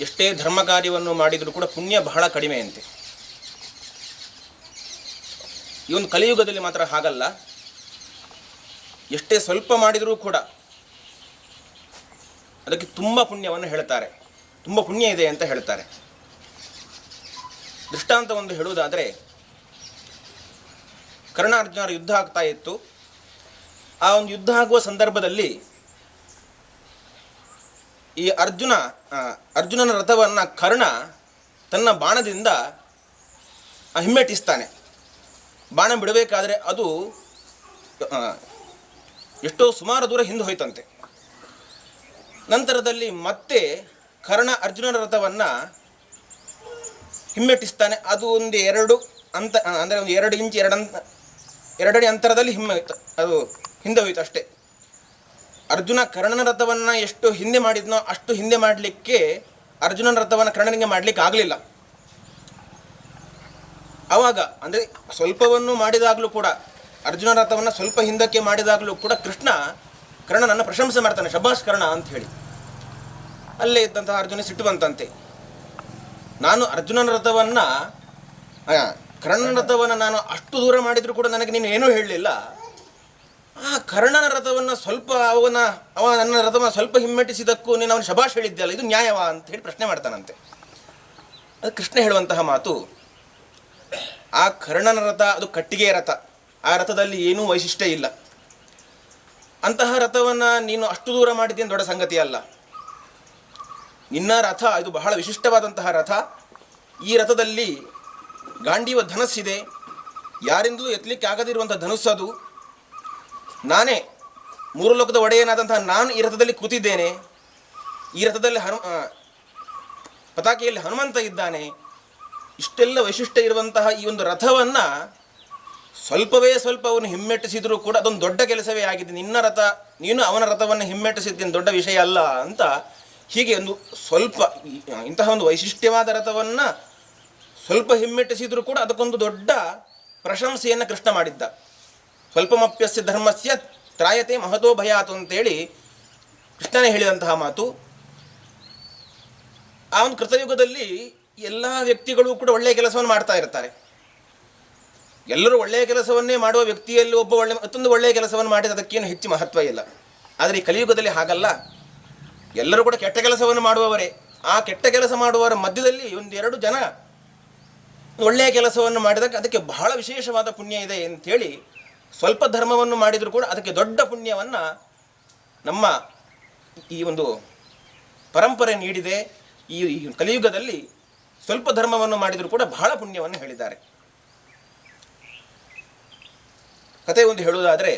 ಎಷ್ಟೇ ಧರ್ಮ ಕಾರ್ಯವನ್ನು ಮಾಡಿದರೂ ಕೂಡ ಪುಣ್ಯ ಬಹಳ ಕಡಿಮೆಯಂತೆ. ಈ ಒಂದು ಕಲಿಯುಗದಲ್ಲಿ ಮಾತ್ರ ಹಾಗಲ್ಲ. ಎಷ್ಟೇ ಸ್ವಲ್ಪ ಮಾಡಿದರೂ ಕೂಡ ಅದಕ್ಕೆ ತುಂಬ ಪುಣ್ಯವನ್ನು ಹೇಳ್ತಾರೆ, ತುಂಬ ಪುಣ್ಯ ಇದೆ ಅಂತ ಹೇಳ್ತಾರೆ. ದೃಷ್ಟಾಂತ ಒಂದು ಹೇಳುವುದಾದರೆ, ಕರ್ಣಾರ್ಜುನರ ಯುದ್ಧ ಆಗ್ತಾ ಇತ್ತು. ಆ ಒಂದು ಯುದ್ಧ ಆಗುವ ಸಂದರ್ಭದಲ್ಲಿ ಈ ಅರ್ಜುನನ ರಥವನ್ನು ಕರ್ಣ ತನ್ನ ಬಾಣದಿಂದ ಹಿಮ್ಮೆಟ್ಟಿಸ್ತಾನೆ. ಬಾಣ ಬಿಡಬೇಕಾದ್ರೆ ಅದು ಎಷ್ಟೋ ಸುಮಾರು ದೂರ ಹಿಂದೆ ಹೋಯ್ತಂತೆ. ನಂತರದಲ್ಲಿ ಮತ್ತೆ ಕರ್ಣ ಅರ್ಜುನನ ರಥವನ್ನು ಹಿಮ್ಮೆಟ್ಟಿಸ್ತಾನೆ. ಅದು ಒಂದು 2 ಅಂದರೆ ಒಂದು 2 ಇಂಚ್ 2 ಅಡಿ ಅಂತರದಲ್ಲಿ ಅದು ಹಿಂದೆ ಹೋಯ್ತು ಅಷ್ಟೇ. ಅರ್ಜುನ ಕರ್ಣನ ರಥವನ್ನು ಎಷ್ಟು ಹಿಂದೆ ಮಾಡಿದ್ನೋ ಅಷ್ಟು ಹಿಂದೆ ಮಾಡಲಿಕ್ಕೆ ಅರ್ಜುನನ ರಥವನ್ನು ಕರ್ಣನಿಗೆ ಮಾಡಲಿಕ್ಕೆ ಆಗಲಿಲ್ಲ. ಆವಾಗ ಅಂದರೆ ಸ್ವಲ್ಪವನ್ನು ಮಾಡಿದಾಗಲೂ ಕೂಡ ಅರ್ಜುನ ರಥವನ್ನು ಸ್ವಲ್ಪ ಹಿಂದಕ್ಕೆ ಮಾಡಿದಾಗಲೂ ಕೂಡ ಕರ್ಣನನ್ನು ಪ್ರಶಂಸೆ ಮಾಡ್ತಾನೆ, ಶಬಾಷ್ ಕರ್ಣ ಅಂತ ಹೇಳಿ. ಅಲ್ಲೇ ಇದ್ದಂತಹ ಅರ್ಜುನ ಸಿಟ್ಟು ಬಂತಂತೆ, ನಾನು ಅರ್ಜುನನ ರಥವನ್ನು ಕರ್ಣನ ರಥವನ್ನು ನಾನು ಅಷ್ಟು ದೂರ ಮಾಡಿದರೂ ಕೂಡ ನನಗೆ ನೀನು ಏನೂ ಹೇಳಲಿಲ್ಲ, ಆ ಕರ್ಣನ ರಥವನ್ನು ಸ್ವಲ್ಪ ಅವ ನನ್ನ ರಥವನ್ನು ಸ್ವಲ್ಪ ಹಿಮ್ಮೆಟ್ಟಿಸಿದಕ್ಕೂ ನೀನು ಅವನು ಶಬಾಷ್ ಹೇಳಿದ್ದಲ್ಲ, ಇದು ನ್ಯಾಯವಾ ಅಂತ ಹೇಳಿ ಪ್ರಶ್ನೆ ಮಾಡ್ತಾನಂತೆ. ಅದು ಕೃಷ್ಣ ಹೇಳುವಂತಹ ಮಾತು, ಆ ಕರ್ಣನ ರಥ ಅದು ಕಟ್ಟಿಗೆಯ ರಥ, ಆ ರಥದಲ್ಲಿ ಏನೂ ವೈಶಿಷ್ಟ್ಯ ಇಲ್ಲ. ಅಂತಹ ರಥವನ್ನು ನೀನು ಅಷ್ಟು ದೂರ ಮಾಡಿದ್ದೇನು ದೊಡ್ಡ ಸಂಗತಿ ಅಲ್ಲ. ನಿನ್ನ ರಥ ಇದು ಬಹಳ ವಿಶಿಷ್ಟವಾದಂತಹ ರಥ. ಈ ರಥದಲ್ಲಿ ಗಾಂಡೀವ ಧನಸ್ಸಿದೆ, ಯಾರಿಂದಲೂ ಎತ್ತಲಿಕ್ಕೆ ಆಗದಿರುವಂಥ ಧನುಸ್ಸದು. ನಾನೇ ಮೂರು ಲೋಕದ ಒಡೆಯನಾದಂತಹ ನಾನು ಈ ರಥದಲ್ಲಿ ಕೂತಿದ್ದೇನೆ. ಈ ರಥದಲ್ಲಿ ಪತಾಕೆಯಲ್ಲಿ ಹನುಮಂತ ಇದ್ದಾನೆ. ಇಷ್ಟೆಲ್ಲ ವೈಶಿಷ್ಟ್ಯ ಇರುವಂತಹ ಈ ಒಂದು ರಥವನ್ನು ಸ್ವಲ್ಪವೇ ಸ್ವಲ್ಪ ಅವನು ಹಿಮ್ಮೆಟ್ಟಿಸಿದರೂ ಕೂಡ ಅದೊಂದು ದೊಡ್ಡ ಕೆಲಸವೇ ಆಗಿದೆ. ನಿನ್ನ ರಥ, ನೀನು ಅವನ ರಥವನ್ನು ಹಿಮ್ಮೆಟ್ಟಿಸಿದ್ದೇನೆ, ದೊಡ್ಡ ವಿಷಯ ಅಲ್ಲ ಅಂತ ಹೀಗೆ ಒಂದು ಸ್ವಲ್ಪ ಇಂತಹ ಒಂದು ವೈಶಿಷ್ಟ್ಯವಾದ ರಥವನ್ನು ಸ್ವಲ್ಪ ಹಿಮ್ಮೆಟ್ಟಿಸಿದರೂ ಕೂಡ ಅದಕ್ಕೊಂದು ದೊಡ್ಡ ಪ್ರಶಂಸೆಯನ್ನು ಕೃಷ್ಣ ಮಾಡಿದ್ದ. ಸ್ವಲ್ಪಮಪ್ಯಸ್ಯ ಧರ್ಮಸ್ಯ ತ್ರಾಯತೆ ಮಹತೋ ಭಯಾತು ಅಂತೇಳಿ ಕೃಷ್ಣನೇ ಹೇಳಿದಂತಹ ಮಾತು. ಆ ಒಂದು ಕೃತಯುಗದಲ್ಲಿ ಎಲ್ಲ ವ್ಯಕ್ತಿಗಳು ಕೂಡ ಒಳ್ಳೆಯ ಕೆಲಸವನ್ನು ಮಾಡ್ತಾ ಇರ್ತಾರೆ. ಎಲ್ಲರೂ ಒಳ್ಳೆಯ ಕೆಲಸವನ್ನೇ ಮಾಡುವ ವ್ಯಕ್ತಿಯಲ್ಲಿ ಒಬ್ಬ ಮತ್ತೊಂದು ಒಳ್ಳೆಯ ಕೆಲಸವನ್ನು ಮಾಡಿದ ಅದಕ್ಕೇನು ಹೆಚ್ಚು ಮಹತ್ವ ಇಲ್ಲ. ಆದರೆ ಈ ಕಲಿಯುಗದಲ್ಲಿ ಹಾಗಲ್ಲ, ಎಲ್ಲರೂ ಕೂಡ ಕೆಟ್ಟ ಕೆಲಸವನ್ನು ಮಾಡುವವರೇ. ಆ ಕೆಟ್ಟ ಕೆಲಸ ಮಾಡುವವರ ಮಧ್ಯದಲ್ಲಿ ಒಂದೆರಡು ಜನ ಒಳ್ಳೆಯ ಕೆಲಸವನ್ನು ಮಾಡಿದಾಗ ಅದಕ್ಕೆ ಬಹಳ ವಿಶೇಷವಾದ ಪುಣ್ಯ ಇದೆ ಅಂಥೇಳಿ ಸ್ವಲ್ಪ ಧರ್ಮವನ್ನು ಮಾಡಿದರೂ ಕೂಡ ಅದಕ್ಕೆ ದೊಡ್ಡ ಪುಣ್ಯವನ್ನು ನಮ್ಮ ಈ ಒಂದು ಪರಂಪರೆ ನೀಡಿದೆ. ಈ ಕಲಿಯುಗದಲ್ಲಿ ಸ್ವಲ್ಪ ಧರ್ಮವನ್ನು ಮಾಡಿದರೂ ಕೂಡ ಬಹಳ ಪುಣ್ಯವನ್ನು ಹೇಳಿದ್ದಾರೆ. ಕತೆ ಒಂದು ಹೇಳುವುದಾದರೆ,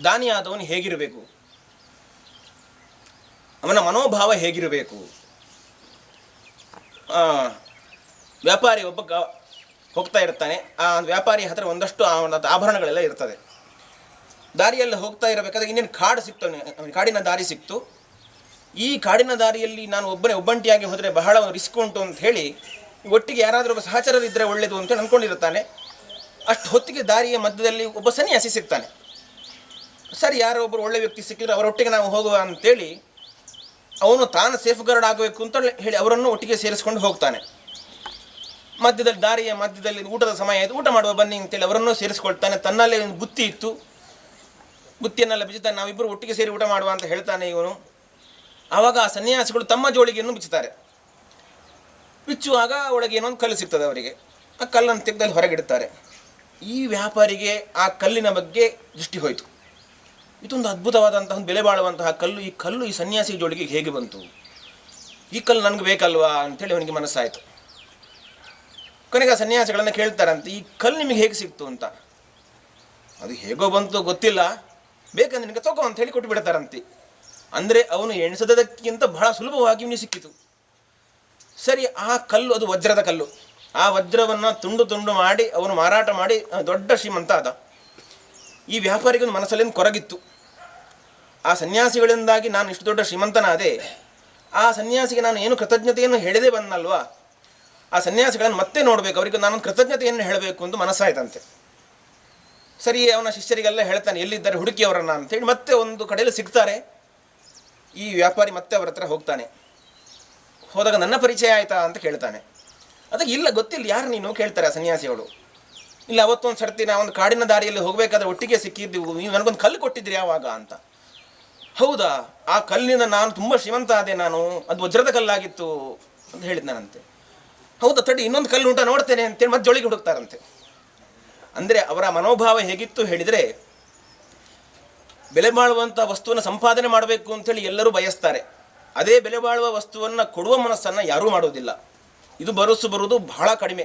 ದಾನಿಯಾದವನು ಹೇಗಿರಬೇಕು, ಅವನ ಮನೋಭಾವ ಹೇಗಿರಬೇಕು. ವ್ಯಾಪಾರಿ ಒಬ್ಬ ಹೋಗ್ತಾ ಇರ್ತಾನೆ. ಆ ವ್ಯಾಪಾರಿ ಹತ್ತಿರ ಒಂದಷ್ಟು ಅವನ ಆಭರಣಗಳೆಲ್ಲ ಇರ್ತದೆ. ದಾರಿಯಲ್ಲಿ ಹೋಗ್ತಾ ಇರಬೇಕಾದ್ರೆ ಇನ್ನೇನು ಕಾಡು ಸಿಕ್ತು, ಕಾಡಿನ ದಾರಿ ಸಿಕ್ತು. ಈ ಕಾಡಿನ ದಾರಿಯಲ್ಲಿ ನಾನು ಒಬ್ಬಂಟಿಯಾಗಿ ಹೋದರೆ ಬಹಳ ರಿಸ್ಕ್ ಉಂಟು ಅಂತ ಹೇಳಿ ಒಟ್ಟಿಗೆ ಯಾರಾದರೂ ಒಬ್ಬ ಸಹಚರರಿದ್ದರೆ ಒಳ್ಳೆಯದು ಅಂತ ಅಂದ್ಕೊಂಡಿರ್ತಾನೆ. ಅಷ್ಟು ಹೊತ್ತಿಗೆ ದಾರಿಯ ಮಧ್ಯದಲ್ಲಿ ಒಬ್ಬ ಸನ್ಯಾಸಿ ಸಿಗ್ತಾನೆ. ಸರಿ, ಯಾರೋ ಒಬ್ಬರು ಒಳ್ಳೆ ವ್ಯಕ್ತಿ ಸಿಕ್ಕಿದ್ರೆ ಅವರೊಟ್ಟಿಗೆ ನಾವು ಹೋಗುವ ಅಂತೇಳಿ ಅವನು ತಾನು ಸೇಫ್ ಗಾರ್ಡ್ ಆಗಬೇಕು ಅಂತ ಹೇಳಿ ಅವರನ್ನು ಒಟ್ಟಿಗೆ ಸೇರಿಸ್ಕೊಂಡು ಹೋಗ್ತಾನೆ. ಮಧ್ಯದಲ್ಲಿ ದಾರಿಯ ಮಧ್ಯದಲ್ಲಿ ಊಟದ ಸಮಯ ಆಯಿತು, ಊಟ ಮಾಡುವ ಬನ್ನಿ ಅಂತೇಳಿ ಅವರನ್ನು ಸೇರಿಸ್ಕೊಳ್ತಾನೆ. ತನ್ನಲ್ಲೇ ಒಂದು ಬುತ್ತಿ ಇತ್ತು, ಬುತ್ತಿಯನ್ನೆಲ್ಲ ಬಿಚ್ಚುತ್ತಾನೆ. ನಾವಿಬ್ಬರು ಒಟ್ಟಿಗೆ ಸೇರಿ ಊಟ ಮಾಡುವ ಅಂತ ಹೇಳ್ತಾನೆ ಇವನು. ಆವಾಗ ಆ ಸನ್ಯಾಸಿಗಳು ತಮ್ಮ ಜೋಳಿಗೆಯನ್ನು ಬಿಚ್ಚುತ್ತಾರೆ. ಬಿಚ್ಚುವಾಗ ಒಳಗೆ ಏನೋ ಒಂದು ಕಲ್ಲು ಸಿಗ್ತದೆ ಅವರಿಗೆ. ಆ ಕಲ್ಲನ್ನು ತೆಗೆದಲ್ಲಿ ಹೊರಗಿಡುತ್ತಾರೆ. ಈ ವ್ಯಾಪಾರಿಗೆ ಆ ಕಲ್ಲಿನ ಬಗ್ಗೆ ದೃಷ್ಟಿ ಹೋಯಿತು. ಇದೊಂದು ಅದ್ಭುತವಾದಂತಹ ಒಂದು ಬೆಲೆ ಬಾಳುವಂತಹ ಕಲ್ಲು, ಈ ಕಲ್ಲು ಈ ಸನ್ಯಾಸಿ ಜೋಳಿಗೆ ಹೇಗೆ ಬಂತು, ಈ ಕಲ್ಲು ನನಗೆ ಬೇಕಲ್ವಾ ಅಂಥೇಳಿ ಅವನಿಗೆ ಮನಸ್ಸಾಯಿತು. ಕೊನೆಗೆ ಆ ಸನ್ಯಾಸಿಗಳನ್ನು ಕೇಳ್ತಾರಂತೆ, ಈ ಕಲ್ಲು ನಿಮಗೆ ಹೇಗೆ ಸಿಕ್ತು ಅಂತ. ಅದು ಹೇಗೋ ಬಂತು ಗೊತ್ತಿಲ್ಲ, ಬೇಕಂದ್ರೆ ನಿನಗೆ ತಗೋ ಅಂತ ಹೇಳಿ ಕೊಟ್ಟು ಬಿಡ್ತಾರಂತೆ. ಅಂದರೆ ಅವನು ಎಣಿಸದಕ್ಕಿಂತ ಬಹಳ ಸುಲಭವಾಗಿ ಇವನಿಗೆ ಸಿಕ್ಕಿತು. ಸರಿ, ಆ ಕಲ್ಲು ಅದು ವಜ್ರದ ಕಲ್ಲು. ಆ ವಜ್ರವನ್ನು ತುಂಡು ತುಂಡು ಮಾಡಿ ಅವನು ಮಾರಾಟ ಮಾಡಿ ದೊಡ್ಡ ಶ್ರೀಮಂತ ಆದ. ಈ ವ್ಯಾಪಾರಿಗೊಂದು ಮನಸ್ಸಲ್ಲಿ ಕೊರಗಿತ್ತು, ಆ ಸನ್ಯಾಸಿಗಳಿಂದಾಗಿ ನಾನು ಇಷ್ಟು ದೊಡ್ಡ ಶ್ರೀಮಂತನಾದೆ, ಆ ಸನ್ಯಾಸಿಗೆ ನಾನು ಏನು ಕೃತಜ್ಞತೆಯನ್ನು ಹೇಳದೆ ಬಂದಲ್ವಾ, ಆ ಸನ್ಯಾಸಿಗಳನ್ನು ಮತ್ತೆ ನೋಡಬೇಕು, ಅವರಿಗೆ ನಾನು ಕೃತಜ್ಞತೆಯನ್ನು ಹೇಳಬೇಕು ಅಂತ ಮನಸ್ಸಾಯ್ತಂತೆ. ಸರಿ, ಅವನ ಶಿಷ್ಯರಿಗೆಲ್ಲ ಹೇಳ್ತಾನೆ, ಎಲ್ಲಿದ್ದಾರೆ ಹುಡುಕಿ ಅವರನ್ನು ಅಂತೇಳಿ. ಮತ್ತೆ ಒಂದು ಕಡೆಯಲ್ಲಿ ಸಿಗ್ತಾರೆ. ಈ ವ್ಯಾಪಾರಿ ಮತ್ತೆ ಅವರ ಹತ್ರ ಹೋಗ್ತಾನೆ. ಹೋದಾಗ ನನ್ನ ಪರಿಚಯ ಆಯಿತಾ ಅಂತ ಕೇಳ್ತಾನೆ. ಅದಕ್ಕೆ ಇಲ್ಲ, ಗೊತ್ತಿಲ್ಲ, ಯಾರು ನೀನು ಕೇಳ್ತಾರೆ ಆ ಸನ್ಯಾಸಿಗಳು. ಇಲ್ಲ, ಅವತ್ತೊಂದು ಸರ್ತಿ ನಾವು ಒಂದು ಕಾಡಿನ ದಾರಿಯಲ್ಲಿ ಹೋಗಬೇಕಾದ್ರೆ ಒಟ್ಟಿಗೆ ಸಿಕ್ಕಿದ್ದೀವಿ, ನೀವು ನನಗೊಂದು ಕಲ್ಲು ಕೊಟ್ಟಿದ್ರಿ ಯಾವಾಗ ಅಂತ. ಹೌದಾ, ಆ ಕಲ್ಲಿನಿಂದ ನಾನು ತುಂಬ ಶ್ರೀಮಂತ ಆದೆ, ನಾನು ಅದು ವಜ್ರದ ಕಲ್ಲಾಗಿತ್ತು ಅಂತ ಹೇಳಿದ್ನಾನಂತೆ. ಹೌದಾ, ತಡಿ ಇನ್ನೊಂದು ಕಲ್ಲು ಉಂಟ ನೋಡ್ತೇನೆ ಅಂತೇಳಿ ಮತ್ತೆ ಜೋಳಿಗೆ ಹುಡುಕ್ತಾರಂತೆ. ಅಂದರೆ ಅವರ ಮನೋಭಾವ ಹೇಗಿತ್ತು ಹೇಳಿದರೆ, ಬೆಲೆ ಬಾಳುವಂಥ ವಸ್ತುವನ್ನು ಸಂಪಾದನೆ ಮಾಡಬೇಕು ಅಂಥೇಳಿ ಎಲ್ಲರೂ ಬಯಸ್ತಾರೆ. ಅದೇ ಬೆಲೆ ಬಾಳುವ ವಸ್ತುವನ್ನು ಕೊಡುವ ಮನಸ್ಸನ್ನು ಯಾರೂ ಮಾಡೋದಿಲ್ಲ. ಇದು ಬರುವುದು ಬಹಳ ಕಡಿಮೆ.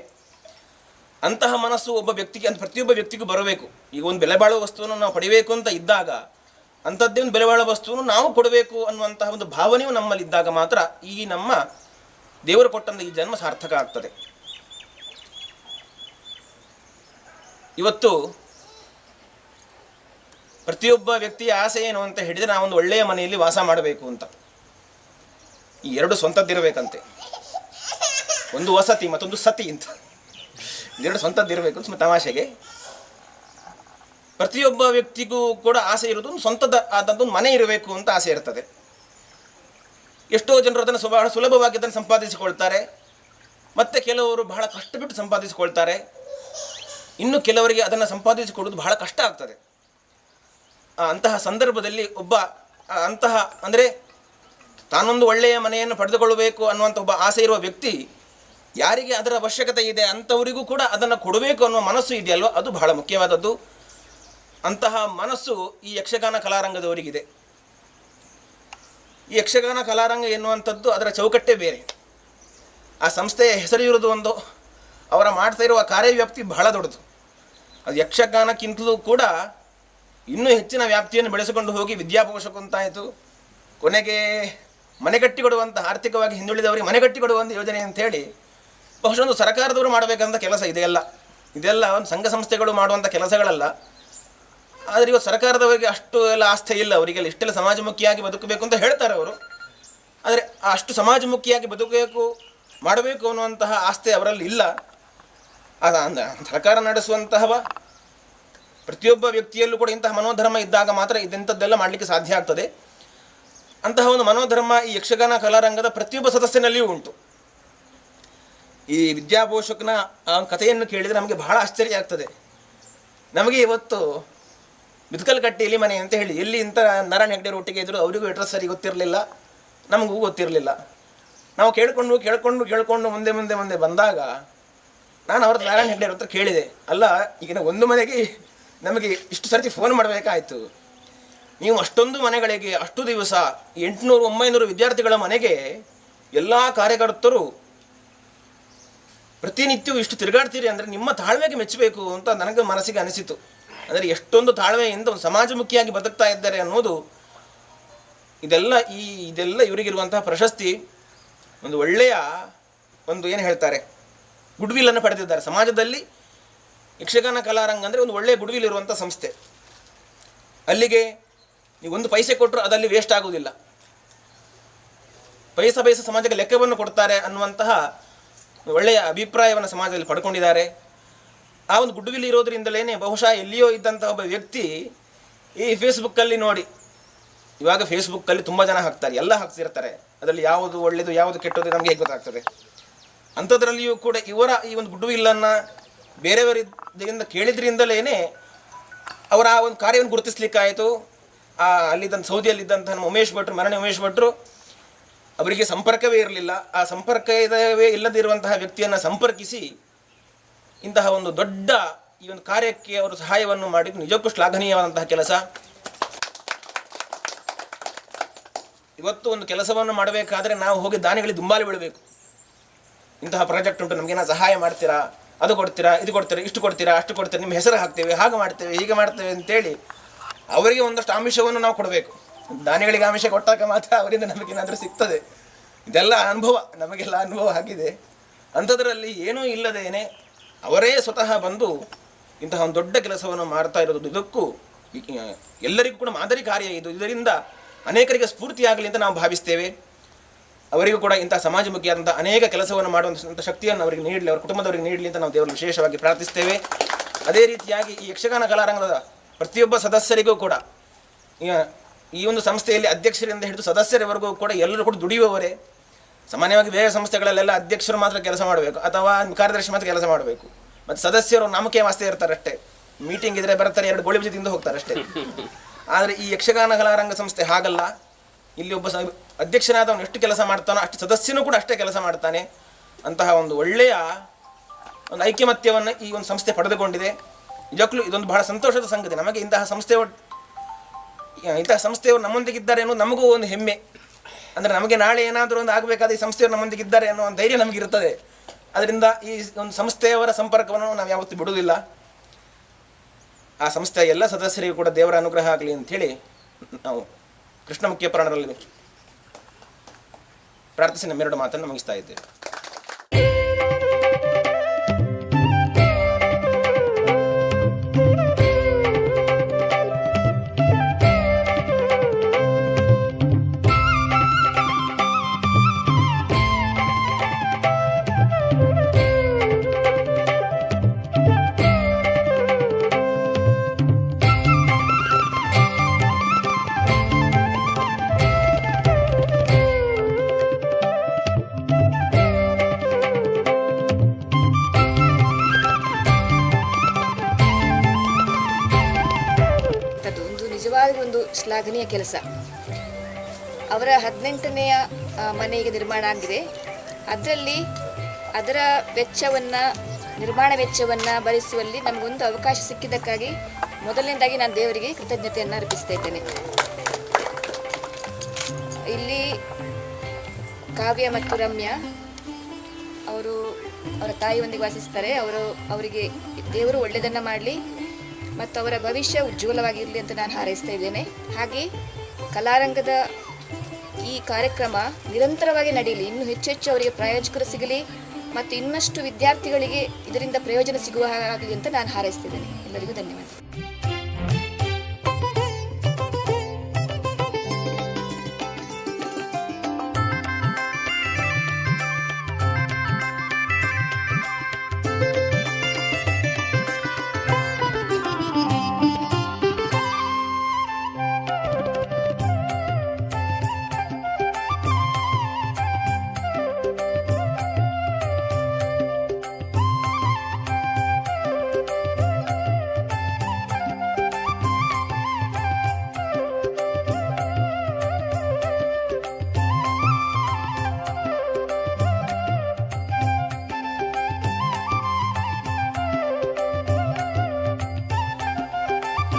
ಅಂತಹ ಮನಸ್ಸು ಒಬ್ಬ ವ್ಯಕ್ತಿಗೆ, ಅಂತ ಪ್ರತಿಯೊಬ್ಬ ವ್ಯಕ್ತಿಗೂ ಬರಬೇಕು. ಈಗ ಒಂದು ಬೆಲೆ ಬಾಳುವ ವಸ್ತುವನ್ನು ನಾವು ಪಡಿಬೇಕು ಅಂತ ಇದ್ದಾಗ, ಅಂಥದ್ದೇ ಒಂದು ಬೆಲೆ ಬಾಳುವ ವಸ್ತುವನ್ನು ನಾವು ಕೊಡಬೇಕು ಅನ್ನುವಂತಹ ಒಂದು ಭಾವನೆಯು ನಮ್ಮಲ್ಲಿದ್ದಾಗ ಮಾತ್ರ ಈ ನಮ್ಮ ದೇವರು ಕೊಟ್ಟಂಥ ಈ ಜನ್ಮ ಸಾರ್ಥಕ ಆಗ್ತದೆ. ಇವತ್ತು ಪ್ರತಿಯೊಬ್ಬ ವ್ಯಕ್ತಿಯ ಆಸೆ ಏನು ಅಂತ ಹೇಳಿದರೆ, ನಾವೊಂದು ಒಳ್ಳೆಯ ಮನೆಯಲ್ಲಿ ವಾಸ ಮಾಡಬೇಕು ಅಂತ. ಈ ಎರಡು ಸ್ವಂತದ್ದಿರಬೇಕಂತೆ. ಒಂದು ವಸತಿ ಮತ್ತೊಂದು ಸತಿ ಅಂತ, ಇದೆರಡು ಸ್ವಂತದ್ದಿರಬೇಕು ಸುಮ್ಮನೆ ತಮಾಷೆಗೆ. ಪ್ರತಿಯೊಬ್ಬ ವ್ಯಕ್ತಿಗೂ ಕೂಡ ಆಸೆ ಇರೋದು ಒಂದು ಸ್ವಂತದ ಆದದ್ದು ಮನೆ ಇರಬೇಕು ಅಂತ ಆಸೆ ಇರ್ತದೆ. ಎಷ್ಟೋ ಜನರು ಅದನ್ನು ಬಹಳ ಸುಲಭವಾಗಿ ಅದನ್ನು ಸಂಪಾದಿಸಿಕೊಳ್ತಾರೆ, ಮತ್ತು ಕೆಲವರು ಬಹಳ ಕಷ್ಟಪಟ್ಟು ಸಂಪಾದಿಸಿಕೊಳ್ತಾರೆ, ಇನ್ನು ಕೆಲವರಿಗೆ ಅದನ್ನು ಸಂಪಾದಿಸಿಕೊಳ್ಳೋದು ಬಹಳ ಕಷ್ಟ ಆಗ್ತದೆ. ಅಂತಹ ಸಂದರ್ಭದಲ್ಲಿ ಅಂತಹ ಅಂದರೆ ತಾನೊಂದು ಒಳ್ಳೆಯ ಮನೆಯನ್ನು ಪಡೆದುಕೊಳ್ಳಬೇಕು ಅನ್ನುವಂಥ ಒಬ್ಬ ಆಸೆ ಇರುವ ವ್ಯಕ್ತಿ ಯಾರಿಗೆ ಅದರ ಅವಶ್ಯಕತೆ ಇದೆ ಅಂಥವರಿಗೂ ಕೂಡ ಅದನ್ನು ಕೊಡಬೇಕು ಅನ್ನುವ ಮನಸ್ಸು ಇದೆಯಲ್ವ, ಅದು ಬಹಳ ಮುಖ್ಯವಾದದ್ದು. ಅಂತಹ ಮನಸ್ಸು ಈ ಯಕ್ಷಗಾನ ಕಲಾರಂಗದವರಿಗಿದೆ. ಈ ಯಕ್ಷಗಾನ ಕಲಾರಂಗ ಎನ್ನುವಂಥದ್ದು ಅದರ ಚೌಕಟ್ಟೇ ಬೇರೆ. ಆ ಸಂಸ್ಥೆಯ ಹೆಸರು ಇರೋದು ಒಂದು, ಅವರ ಮಾಡ್ತಾ ಇರುವ ಕಾರ್ಯವ್ಯಾಪ್ತಿ ಬಹಳ ದೊಡ್ಡದು. ಅದು ಯಕ್ಷಗಾನಕ್ಕಿಂತಲೂ ಕೂಡ ಇನ್ನೂ ಹೆಚ್ಚಿನ ವ್ಯಾಪ್ತಿಯನ್ನು ಬೆಳೆಸಿಕೊಂಡು ಹೋಗಿ ವಿದ್ಯಾಪೋಷಕಂತಾಯಿತು, ಕೊನೆಗೆ ಮನೆಗಟ್ಟಿಕೊಡುವಂಥ ಆರ್ಥಿಕವಾಗಿ ಹಿಂದುಳಿದವರಿಗೆ ಮನೆಗಟ್ಟಿಕೊಡುವಂಥ ಯೋಜನೆ ಅಂಥೇಳಿ ಬಹುಶಃ ಒಂದು ಸರ್ಕಾರದವರು ಮಾಡಬೇಕಂತ ಕೆಲಸ ಇದೆಲ್ಲ ಒಂದು ಸಂಘ ಸಂಸ್ಥೆಗಳು ಮಾಡುವಂಥ ಕೆಲಸಗಳಲ್ಲ. ಆದರೆ ಇವತ್ತು ಸರ್ಕಾರದವರಿಗೆ ಅಷ್ಟು ಎಲ್ಲ ಆಸ್ಥೆ ಇಲ್ಲ, ಅವರಿಗೆಲ್ಲ ಇಷ್ಟೆಲ್ಲ ಸಮಾಜಮುಖಿಯಾಗಿ ಬದುಕಬೇಕು ಅಂತ ಹೇಳ್ತಾರೆ ಅವರು. ಆದರೆ ಅಷ್ಟು ಸಮಾಜಮುಖಿಯಾಗಿ ಮಾಡಬೇಕು ಅನ್ನುವಂತಹ ಆಸ್ಥೆ ಅವರಲ್ಲಿ ಇಲ್ಲ. ಸರ್ಕಾರ ನಡೆಸುವಂತಹ ಪ್ರತಿಯೊಬ್ಬ ವ್ಯಕ್ತಿಯಲ್ಲೂ ಕೂಡ ಇಂತಹ ಮನೋಧರ್ಮ ಇದ್ದಾಗ ಮಾತ್ರ ಇಂಥದ್ದೆಲ್ಲ ಮಾಡಲಿಕ್ಕೆ ಸಾಧ್ಯ ಆಗ್ತದೆ. ಅಂತಹ ಒಂದು ಮನೋಧರ್ಮ ಈ ಯಕ್ಷಗಾನ ಕಲಾರಂಗದ ಪ್ರತಿಯೊಬ್ಬ ಸದಸ್ಯನಲ್ಲಿಯೂ ಉಂಟು. ಈ ವಿದ್ಯಾಪೋಷಕನ ಕಥೆಯನ್ನು ಕೇಳಿದರೆ ನಮಗೆ ಬಹಳ ಆಶ್ಚರ್ಯ ಆಗ್ತದೆ. ನಮಗೆ ಇವತ್ತು ಬಿದ್ಕಲ್ಕಟ್ಟೆಯಲ್ಲಿ ಮನೆ ಅಂತ ಹೇಳಿ ಎಲ್ಲಿ ಇಂಥ ನಾರಾಯಣ ಹೆಗ್ಡೆ ಒಟ್ಟಿಗೆ ಇದ್ದರು, ಅವರಿಗೂ ಅಡ್ರೆಸ್ ಸರಿ ಗೊತ್ತಿರಲಿಲ್ಲ, ನಮಗೂ ಗೊತ್ತಿರಲಿಲ್ಲ. ನಾವು ಕೇಳಿಕೊಂಡು ಮುಂದೆ ಬಂದಾಗ ನಾನು ಅವ್ರ ನಾರಾಯಣ ಹೆಗ್ಡೆ ಹತ್ರ ಕೇಳಿದೆ, ಅಲ್ಲ ಈಗ ಒಂದು ಮನೆಗೆ ನಮಗೆ ಇಷ್ಟು ಸರ್ತಿ ಫೋನ್ ಮಾಡಬೇಕಾಯಿತು, ನೀವು ಅಷ್ಟೊಂದು ಮನೆಗಳಿಗೆ ಅಷ್ಟು ದಿವಸ 800-900 ವಿದ್ಯಾರ್ಥಿಗಳ ಮನೆಗೆ ಎಲ್ಲ ಕಾರ್ಯಕರ್ತರು ಪ್ರತಿನಿತ್ಯವೂ ಇಷ್ಟು ತಿರುಗಾಡ್ತೀರಿ ಅಂದರೆ ನಿಮ್ಮ ತಾಳ್ಮೆಗೆ ಮೆಚ್ಚಬೇಕು ಅಂತ ನನಗೆ ಮನಸ್ಸಿಗೆ ಅನಿಸಿತು. ಅಂದರೆ ಎಷ್ಟೊಂದು ತಾಳ್ಮೆಯಿಂದ ಒಂದು ಸಮಾಜಮುಖಿಯಾಗಿ ಬದುಕ್ತಾ ಇದ್ದಾರೆ ಅನ್ನೋದು ಇದೆಲ್ಲ ಇವರಿಗಿರುವಂತಹ ಪ್ರಶಸ್ತಿ. ಒಂದು ಒಳ್ಳೆಯ ಏನು ಹೇಳ್ತಾರೆ ಗುಡ್ವಿಲ್ಲನ್ನು ಪಡೆದಿದ್ದಾರೆ ಸಮಾಜದಲ್ಲಿ. ಯಕ್ಷಗಾನ ಕಲಾರಂಗ ಅಂದರೆ ಒಂದು ಒಳ್ಳೆಯ ಗುಡ್ವಿಲ್ ಇರುವಂಥ ಸಂಸ್ಥೆ. ಅಲ್ಲಿಗೆ ನೀವು ಒಂದು ಪೈಸೆ ಕೊಟ್ಟರು ಅದಲ್ಲಿ ವೇಸ್ಟ್ ಆಗುವುದಿಲ್ಲ. ಪೈಸಾ ಸಮಾಜಕ್ಕೆ ಲೆಕ್ಕವನ್ನು ಕೊಡ್ತಾರೆ ಅನ್ನುವಂತಹ ಒಳ್ಳೆಯ ಅಭಿಪ್ರಾಯವನ್ನು ಸಮಾಜದಲ್ಲಿ ಪಡ್ಕೊಂಡಿದ್ದಾರೆ. ಆ ಒಂದು ಗುಡ್ವಿಲ್ ಇರೋದ್ರಿಂದಲೇ ಬಹುಶಃ ಎಲ್ಲಿಯೋ ಇದ್ದಂಥ ಒಬ್ಬ ವ್ಯಕ್ತಿ ಈ ಫೇಸ್ಬುಕ್ಕಲ್ಲಿ ನೋಡಿ, ಇವಾಗ ಫೇಸ್ಬುಕ್ಕಲ್ಲಿ ತುಂಬ ಜನ ಹಾಕ್ತಾರೆ, ಎಲ್ಲ ಹಾಕ್ತಿರ್ತಾರೆ, ಅದರಲ್ಲಿ ಯಾವುದು ಒಳ್ಳೆಯದು ಯಾವುದು ಕೆಟ್ಟದ್ದು ನಮಗೆ ಹೇಗೆ ಗೊತ್ತಾಗ್ತದೆ. ಅಂಥದ್ರಲ್ಲಿಯೂ ಕೂಡ ಇವರ ಈ ಒಂದು ಗುಡ್ವಿಲ್ಲನ್ನು ಬೇರೆಯವರಿಂದ ಕೇಳಿದ್ರಿಂದಲೇ ಅವರ ಆ ಒಂದು ಕಾರ್ಯವನ್ನು ಗುರುತಿಸ್ಲಿಕ್ಕಾಯಿತು. ಅಲ್ಲಿದ್ದಂಥ ಸೌದಿಯಲ್ಲಿದ್ದಂಥ ಉಮೇಶ್ ಭಟ್ರು, ಮರಣಿ ಉಮೇಶ್ ಭಟ್ರು, ಅವರಿಗೆ ಸಂಪರ್ಕವೇ ಇರಲಿಲ್ಲ. ಆ ಸಂಪರ್ಕವೇ ಇಲ್ಲದಿರುವಂತಹ ವ್ಯಕ್ತಿಯನ್ನು ಸಂಪರ್ಕಿಸಿ ಇಂತಹ ಒಂದು ದೊಡ್ಡ ಈ ಒಂದು ಕಾರ್ಯಕ್ಕೆ ಅವರು ಸಹಾಯವನ್ನು ಮಾಡಿದ್ದು ನಿಜಕ್ಕೂ ಶ್ಲಾಘನೀಯವಾದಂತಹ ಕೆಲಸ. ಇವತ್ತು ಒಂದು ಕೆಲಸವನ್ನು ಮಾಡಬೇಕಾದ್ರೆ ನಾವು ಹೋಗಿ ದಾನಿಗಳಿಗೆ ದುಂಬಾಲಿ ಬಿಡಬೇಕು. ಇಂತಹ ಪ್ರಾಜೆಕ್ಟ್ ಉಂಟು, ನಮಗೇನೋ ಸಹಾಯ ಮಾಡ್ತೀರಾ, ಅದು ಕೊಡ್ತೀರಾ, ಇದು ಕೊಡ್ತೀರಾ, ಇಷ್ಟು ಕೊಡ್ತೀರಾ, ಅಷ್ಟು ಕೊಡ್ತೀರಾ, ನಿಮ್ಮ ಹೆಸರು ಹಾಕ್ತೇವೆ, ಹಾಗೆ ಮಾಡ್ತೇವೆ, ಹೀಗೆ ಮಾಡ್ತೇವೆ ಅಂತೇಳಿ ಅವರಿಗೆ ಒಂದಷ್ಟು ಆಮಿಷವನ್ನು ನಾವು ಕೊಡಬೇಕು. ದಾನಿಗಳಿಗೆ ಆಮಿಷ ಕೊಟ್ಟಾಗ ಮಾತ್ರ ಅವರಿಂದ ನಮಗೇನಾದರೂ ಸಿಗ್ತದೆ. ಇದೆಲ್ಲ ನಮಗೆಲ್ಲ ಅನುಭವ ಆಗಿದೆ. ಅಂಥದ್ರಲ್ಲಿ ಏನೂ ಇಲ್ಲದೇನೆ ಅವರೇ ಸ್ವತಃ ಬಂದು ಇಂತಹ ಒಂದು ದೊಡ್ಡ ಕೆಲಸವನ್ನು ಮಾಡ್ತಾ ಇರೋದು ಇದಕ್ಕೂ ಎಲ್ಲರಿಗೂ ಕೂಡ ಮಾದರಿ ಕಾರ್ಯ ಇದು. ಇದರಿಂದ ಅನೇಕರಿಗೆ ಸ್ಫೂರ್ತಿಯಾಗಲಿ ಅಂತ ನಾವು ಭಾವಿಸ್ತೇವೆ. ಅವರಿಗೂ ಕೂಡ ಇಂತಹ ಸಮಾಜಮುಖಿಯಾದಂಥ ಅನೇಕ ಕೆಲಸವನ್ನು ಮಾಡುವಂಥ ಶಕ್ತಿಯನ್ನು ಅವರಿಗೆ ನೀಡಲಿ, ಅವರ ಕುಟುಂಬದವರಿಗೆ ನೀಡಲಿ ಅಂತ ನಾವು ದೇವರಲ್ಲಿ ವಿಶೇಷವಾಗಿ ಪ್ರಾರ್ಥಿಸ್ತೇವೆ. ಅದೇ ರೀತಿಯಾಗಿ ಈ ಯಕ್ಷಗಾನ ಕಲಾರಂಗದ ಪ್ರತಿಯೊಬ್ಬ ಸದಸ್ಯರಿಗೂ ಕೂಡ ಈ ಒಂದು ಸಂಸ್ಥೆಯಲ್ಲಿ ಅಧ್ಯಕ್ಷರಿಂದ ಹಿಡಿದು ಸದಸ್ಯರವರೆಗೂ ಕೂಡ ಎಲ್ಲರೂ ಕೂಡ ದುಡಿಯುವವರೇ. ಸಾಮಾನ್ಯವಾಗಿ ಬೇರೆ ಸಂಸ್ಥೆಗಳಲ್ಲೆಲ್ಲ ಅಧ್ಯಕ್ಷರು ಮಾತ್ರ ಕೆಲಸ ಮಾಡಬೇಕು ಅಥವಾ ಕಾರ್ಯದರ್ಶಿ ಮಾತ್ರ ಕೆಲಸ ಮಾಡಬೇಕು, ಮತ್ತು ಸದಸ್ಯರು ನಾಮಕೆ ವಾಸ್ತೆ ಇರ್ತಾರೆ ಅಷ್ಟೇ. ಮೀಟಿಂಗ್ ಇದ್ದರೆ ಬರ್ತಾರೆ, 2 ಗೋಳಿ ಬಜಿ ತಿಂದು ಹೋಗ್ತಾರೆ ಅಷ್ಟೇ. ಆದರೆ ಈ ಯಕ್ಷಗಾನ ಕಲಾರಂಗ ಸಂಸ್ಥೆ ಹಾಗಲ್ಲ. ಇಲ್ಲಿ ಒಬ್ಬ ಅಧ್ಯಕ್ಷನಾದವನು ಎಷ್ಟು ಕೆಲಸ ಮಾಡ್ತಾನೋ ಅಷ್ಟು ಸದಸ್ಯನೂ ಕೂಡ ಅಷ್ಟೇ ಕೆಲಸ ಮಾಡ್ತಾನೆ. ಅಂತಹ ಒಂದು ಒಳ್ಳೆಯ ಒಂದು ಐಕ್ಯಮತ್ಯವನ್ನು ಈ ಒಂದು ಸಂಸ್ಥೆ ಪಡೆದುಕೊಂಡಿದೆ. ನಿಜಕ್ಕೂ ಇದೊಂದು ಬಹಳ ಸಂತೋಷದ ಸಂಗತಿ. ನಮಗೆ ಇಂತಹ ಸಂಸ್ಥೆಯವರು ನಮ್ಮೊಂದಿಗಿದ್ದಾರೆ ಅನ್ನೋದು ನಮಗೂ ಒಂದು ಹೆಮ್ಮೆ. ಅಂದರೆ ನಮಗೆ ನಾಳೆ ಏನಾದರೂ ಒಂದು ಆಗಬೇಕಾದ ಈ ಸಂಸ್ಥೆಯವರು ನಮ್ಮೊಂದಿಗಿದ್ದಾರೆ ಅನ್ನೋ ಒಂದು ಧೈರ್ಯ ನಮಗಿರುತ್ತದೆ. ಅದರಿಂದ ಈ ಒಂದು ಸಂಸ್ಥೆಯವರ ಸಂಪರ್ಕವನ್ನು ನಾವು ಯಾವತ್ತೂ ಬಿಡುವುದಿಲ್ಲ. ಆ ಸಂಸ್ಥೆಯ ಎಲ್ಲ ಸದಸ್ಯರಿಗೂ ಕೂಡ ದೇವರ ಅನುಗ್ರಹ ಆಗಲಿ ಅಂಥೇಳಿ ನಾವು ಕೃಷ್ಣ ಮುಖ್ಯ ಪ್ರಾಣರಲ್ಲಿ ಪ್ರಾರ್ಥಿಸಿ ನಮ್ಮೆರಡು ಮಾತನ್ನು ಮುಗಿಸ್ತಾ ಇದ್ದೇವೆ. ನಿಜವಾದ ಒಂದು ಶ್ಲಾಘನೀಯ ಕೆಲಸ. ಅವರ 18ನೆಯ ಮನೆಗೆ ನಿರ್ಮಾಣ ಆಗಿದೆ. ಅದರಲ್ಲಿ ಅದರ ನಿರ್ಮಾಣ ವೆಚ್ಚವನ್ನು ಭರಿಸುವಲ್ಲಿ ನಮಗೊಂದು ಅವಕಾಶ ಸಿಕ್ಕಿದ್ದಕ್ಕಾಗಿ ಮೊದಲನೇದಾಗಿ ನಾನು ದೇವರಿಗೆ ಕೃತಜ್ಞತೆಯನ್ನು ಅರ್ಪಿಸ್ತಾ ಇದ್ದೇನೆ. ಇಲ್ಲಿ ಕಾವ್ಯ ಮತ್ತು ರಮ್ಯಾ ಅವರ ತಾಯಿಯೊಂದಿಗೆ ವಾಸಿಸ್ತಾರೆ. ಅವರಿಗೆ ದೇವರು ಒಳ್ಳೆಯದನ್ನು ಮಾಡಲಿ ಮತ್ತು ಅವರ ಭವಿಷ್ಯ ಉಜ್ವಲವಾಗಿರಲಿ ಅಂತ ನಾನು ಹಾರೈಸ್ತಾ ಇದ್ದೇನೆ. ಹಾಗೆ ಕಲಾರಂಗದ ಈ ಕಾರ್ಯಕ್ರಮ ನಿರಂತರವಾಗಿ ನಡೆಯಲಿ, ಇನ್ನೂ ಹೆಚ್ಚೆಚ್ಚು ಅವರಿಗೆ ಪ್ರಾಯೋಜಕರು ಸಿಗಲಿ ಮತ್ತು ಇನ್ನಷ್ಟು ವಿದ್ಯಾರ್ಥಿಗಳಿಗೆ ಇದರಿಂದ ಪ್ರಯೋಜನ ಸಿಗುವ ಹಾಗಾಗಲಿ ಅಂತ ನಾನು ಹಾರೈಸ್ತಿದ್ದೇನೆ. ಎಲ್ಲರಿಗೂ ಧನ್ಯವಾದ.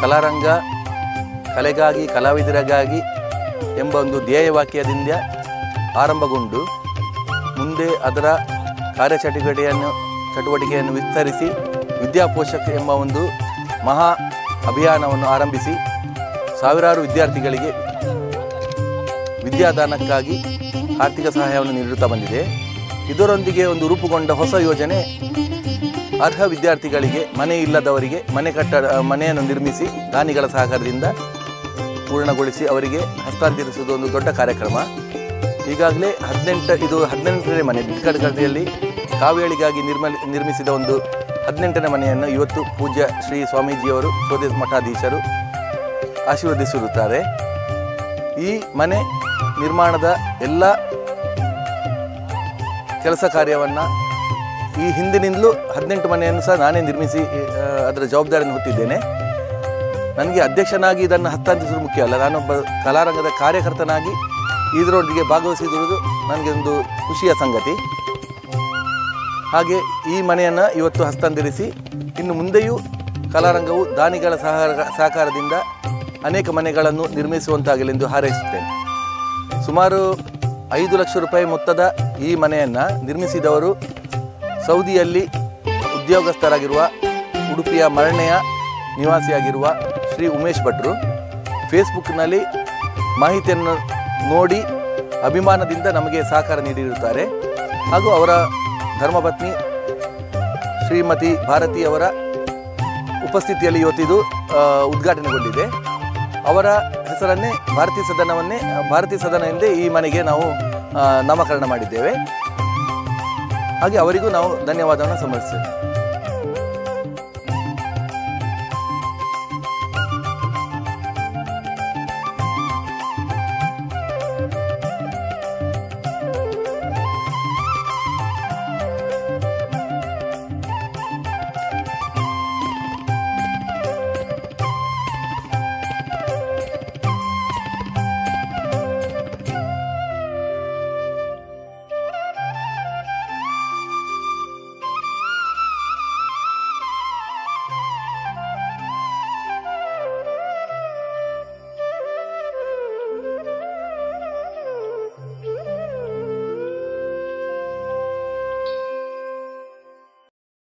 ಕಲಾರಂಗ ಕಲೆಗಾಗಿ ಕಲಾವಿದರಿಗಾಗಿ ಎಂಬ ಒಂದು ಧ್ಯೇಯವಾಕ್ಯದಿಂದ ಆರಂಭಗೊಂಡು ಮುಂದೆ ಅದರ ಚಟುವಟಿಕೆಯನ್ನು ವಿಸ್ತರಿಸಿ ವಿದ್ಯಾಪೋಷಕ ಎಂಬ ಒಂದು ಮಹಾ ಅಭಿಯಾನವನ್ನು ಆರಂಭಿಸಿ ಸಾವಿರಾರು ವಿದ್ಯಾರ್ಥಿಗಳಿಗೆ ವಿದ್ಯಾದಾನಕ್ಕಾಗಿ ಆರ್ಥಿಕ ಸಹಾಯವನ್ನು ನೀಡುತ್ತಾ ಬಂದಿದೆ. ಇದರೊಂದಿಗೆ ಒಂದು ರೂಪುಗೊಂಡ ಹೊಸ ಯೋಜನೆ ಅರ್ಹ ವಿದ್ಯಾರ್ಥಿಗಳಿಗೆ ಮನೆ ಇಲ್ಲದವರಿಗೆ ಮನೆಯನ್ನು ನಿರ್ಮಿಸಿ ದಾನಿಗಳ ಸಹಕಾರದಿಂದ ಪೂರ್ಣಗೊಳಿಸಿ ಅವರಿಗೆ ಹಸ್ತಾಂತರಿಸುವುದು ಒಂದು ದೊಡ್ಡ ಕಾರ್ಯಕ್ರಮ. ಈಗಾಗಲೇ 18ನೇ ಮನೆ ಬಿಟ್ಕಡಗಟ್ಟಿಯಲ್ಲಿ ಕಾವೇಳಿಗಾಗಿ ನಿರ್ಮಿಸಿದ ಒಂದು 18ನೇ ಮನೆಯನ್ನು ಇವತ್ತು ಪೂಜ್ಯ ಶ್ರೀ ಸ್ವಾಮೀಜಿಯವರು ಸ್ವದೇಶ ಮಠಾಧೀಶರು ಆಶೀರ್ವದಿಸಿರುತ್ತಾರೆ. ಈ ಮನೆ ನಿರ್ಮಾಣದ ಎಲ್ಲ ಕೆಲಸ ಕಾರ್ಯವನ್ನು ಈ ಹಿಂದಿನಿಂದಲೂ 18 ಮನೆಯನ್ನು ಸಹ ನಾನೇ ನಿರ್ಮಿಸಿ ಅದರ ಜವಾಬ್ದಾರಿಯನ್ನು ಹೊತ್ತಿದ್ದೇನೆ. ನನಗೆ ಅಧ್ಯಕ್ಷನಾಗಿ ಇದನ್ನು ಹಸ್ತಾಂತರಿಸುವುದು ಮುಖ್ಯ ಅಲ್ಲ, ನಾನೊಬ್ಬ ಕಲಾರಂಗದ ಕಾರ್ಯಕರ್ತನಾಗಿ ಇದರೊಂದಿಗೆ ಭಾಗವಹಿಸಿರುವುದು ನನಗೆ ಒಂದು ಖುಷಿಯ ಸಂಗತಿ. ಹಾಗೆ ಈ ಮನೆಯನ್ನು ಇವತ್ತು ಹಸ್ತಾಂತರಿಸಿ ಇನ್ನು ಮುಂದೆಯೂ ಕಲಾರಂಗವು ದಾನಿಗಳ ಸಹಕಾರದಿಂದ ಅನೇಕ ಮನೆಗಳನ್ನು ನಿರ್ಮಿಸುವಂತಾಗಲೆಂದು ಹಾರೈಸುತ್ತೇನೆ. ಸುಮಾರು 5 ಲಕ್ಷ ರೂಪಾಯಿ ಮೊತ್ತದ ಈ ಮನೆಯನ್ನು ನಿರ್ಮಿಸಿದವರು ಸೌದಿಯಲ್ಲಿ ಉದ್ಯೋಗಸ್ಥರಾಗಿರುವ ಉಡುಪಿಯ ಮರಣ್ಯೆಯ ನಿವಾಸಿಯಾಗಿರುವ ಶ್ರೀ ಉಮೇಶ್ ಭಟ್ರು. ಫೇಸ್ಬುಕ್ನಲ್ಲಿ ಮಾಹಿತಿಯನ್ನು ನೋಡಿ ಅಭಿಮಾನದಿಂದ ನಮಗೆ ಸಹಕಾರ ನೀಡಿರುತ್ತಾರೆ. ಹಾಗೂ ಅವರ ಧರ್ಮಪತ್ನಿ ಶ್ರೀಮತಿ ಭಾರತಿಯವರ ಉಪಸ್ಥಿತಿಯಲ್ಲಿ ಇವತ್ತಿದು ಉದ್ಘಾಟನೆಗೊಂಡಿದೆ. ಅವರ ಹೆಸರನ್ನೇ ಭಾರತೀಯ ಸದನ ಎಂದೇ ಈ ಮನೆಗೆ ನಾವು ನಾಮಕರಣ ಮಾಡಿದ್ದೇವೆ. ಹಾಗೆ ಅವರಿಗೂ ನಾವು ಧನ್ಯವಾದವನ್ನು ಸಮರ್ಪಿಸ್ತೇವೆ.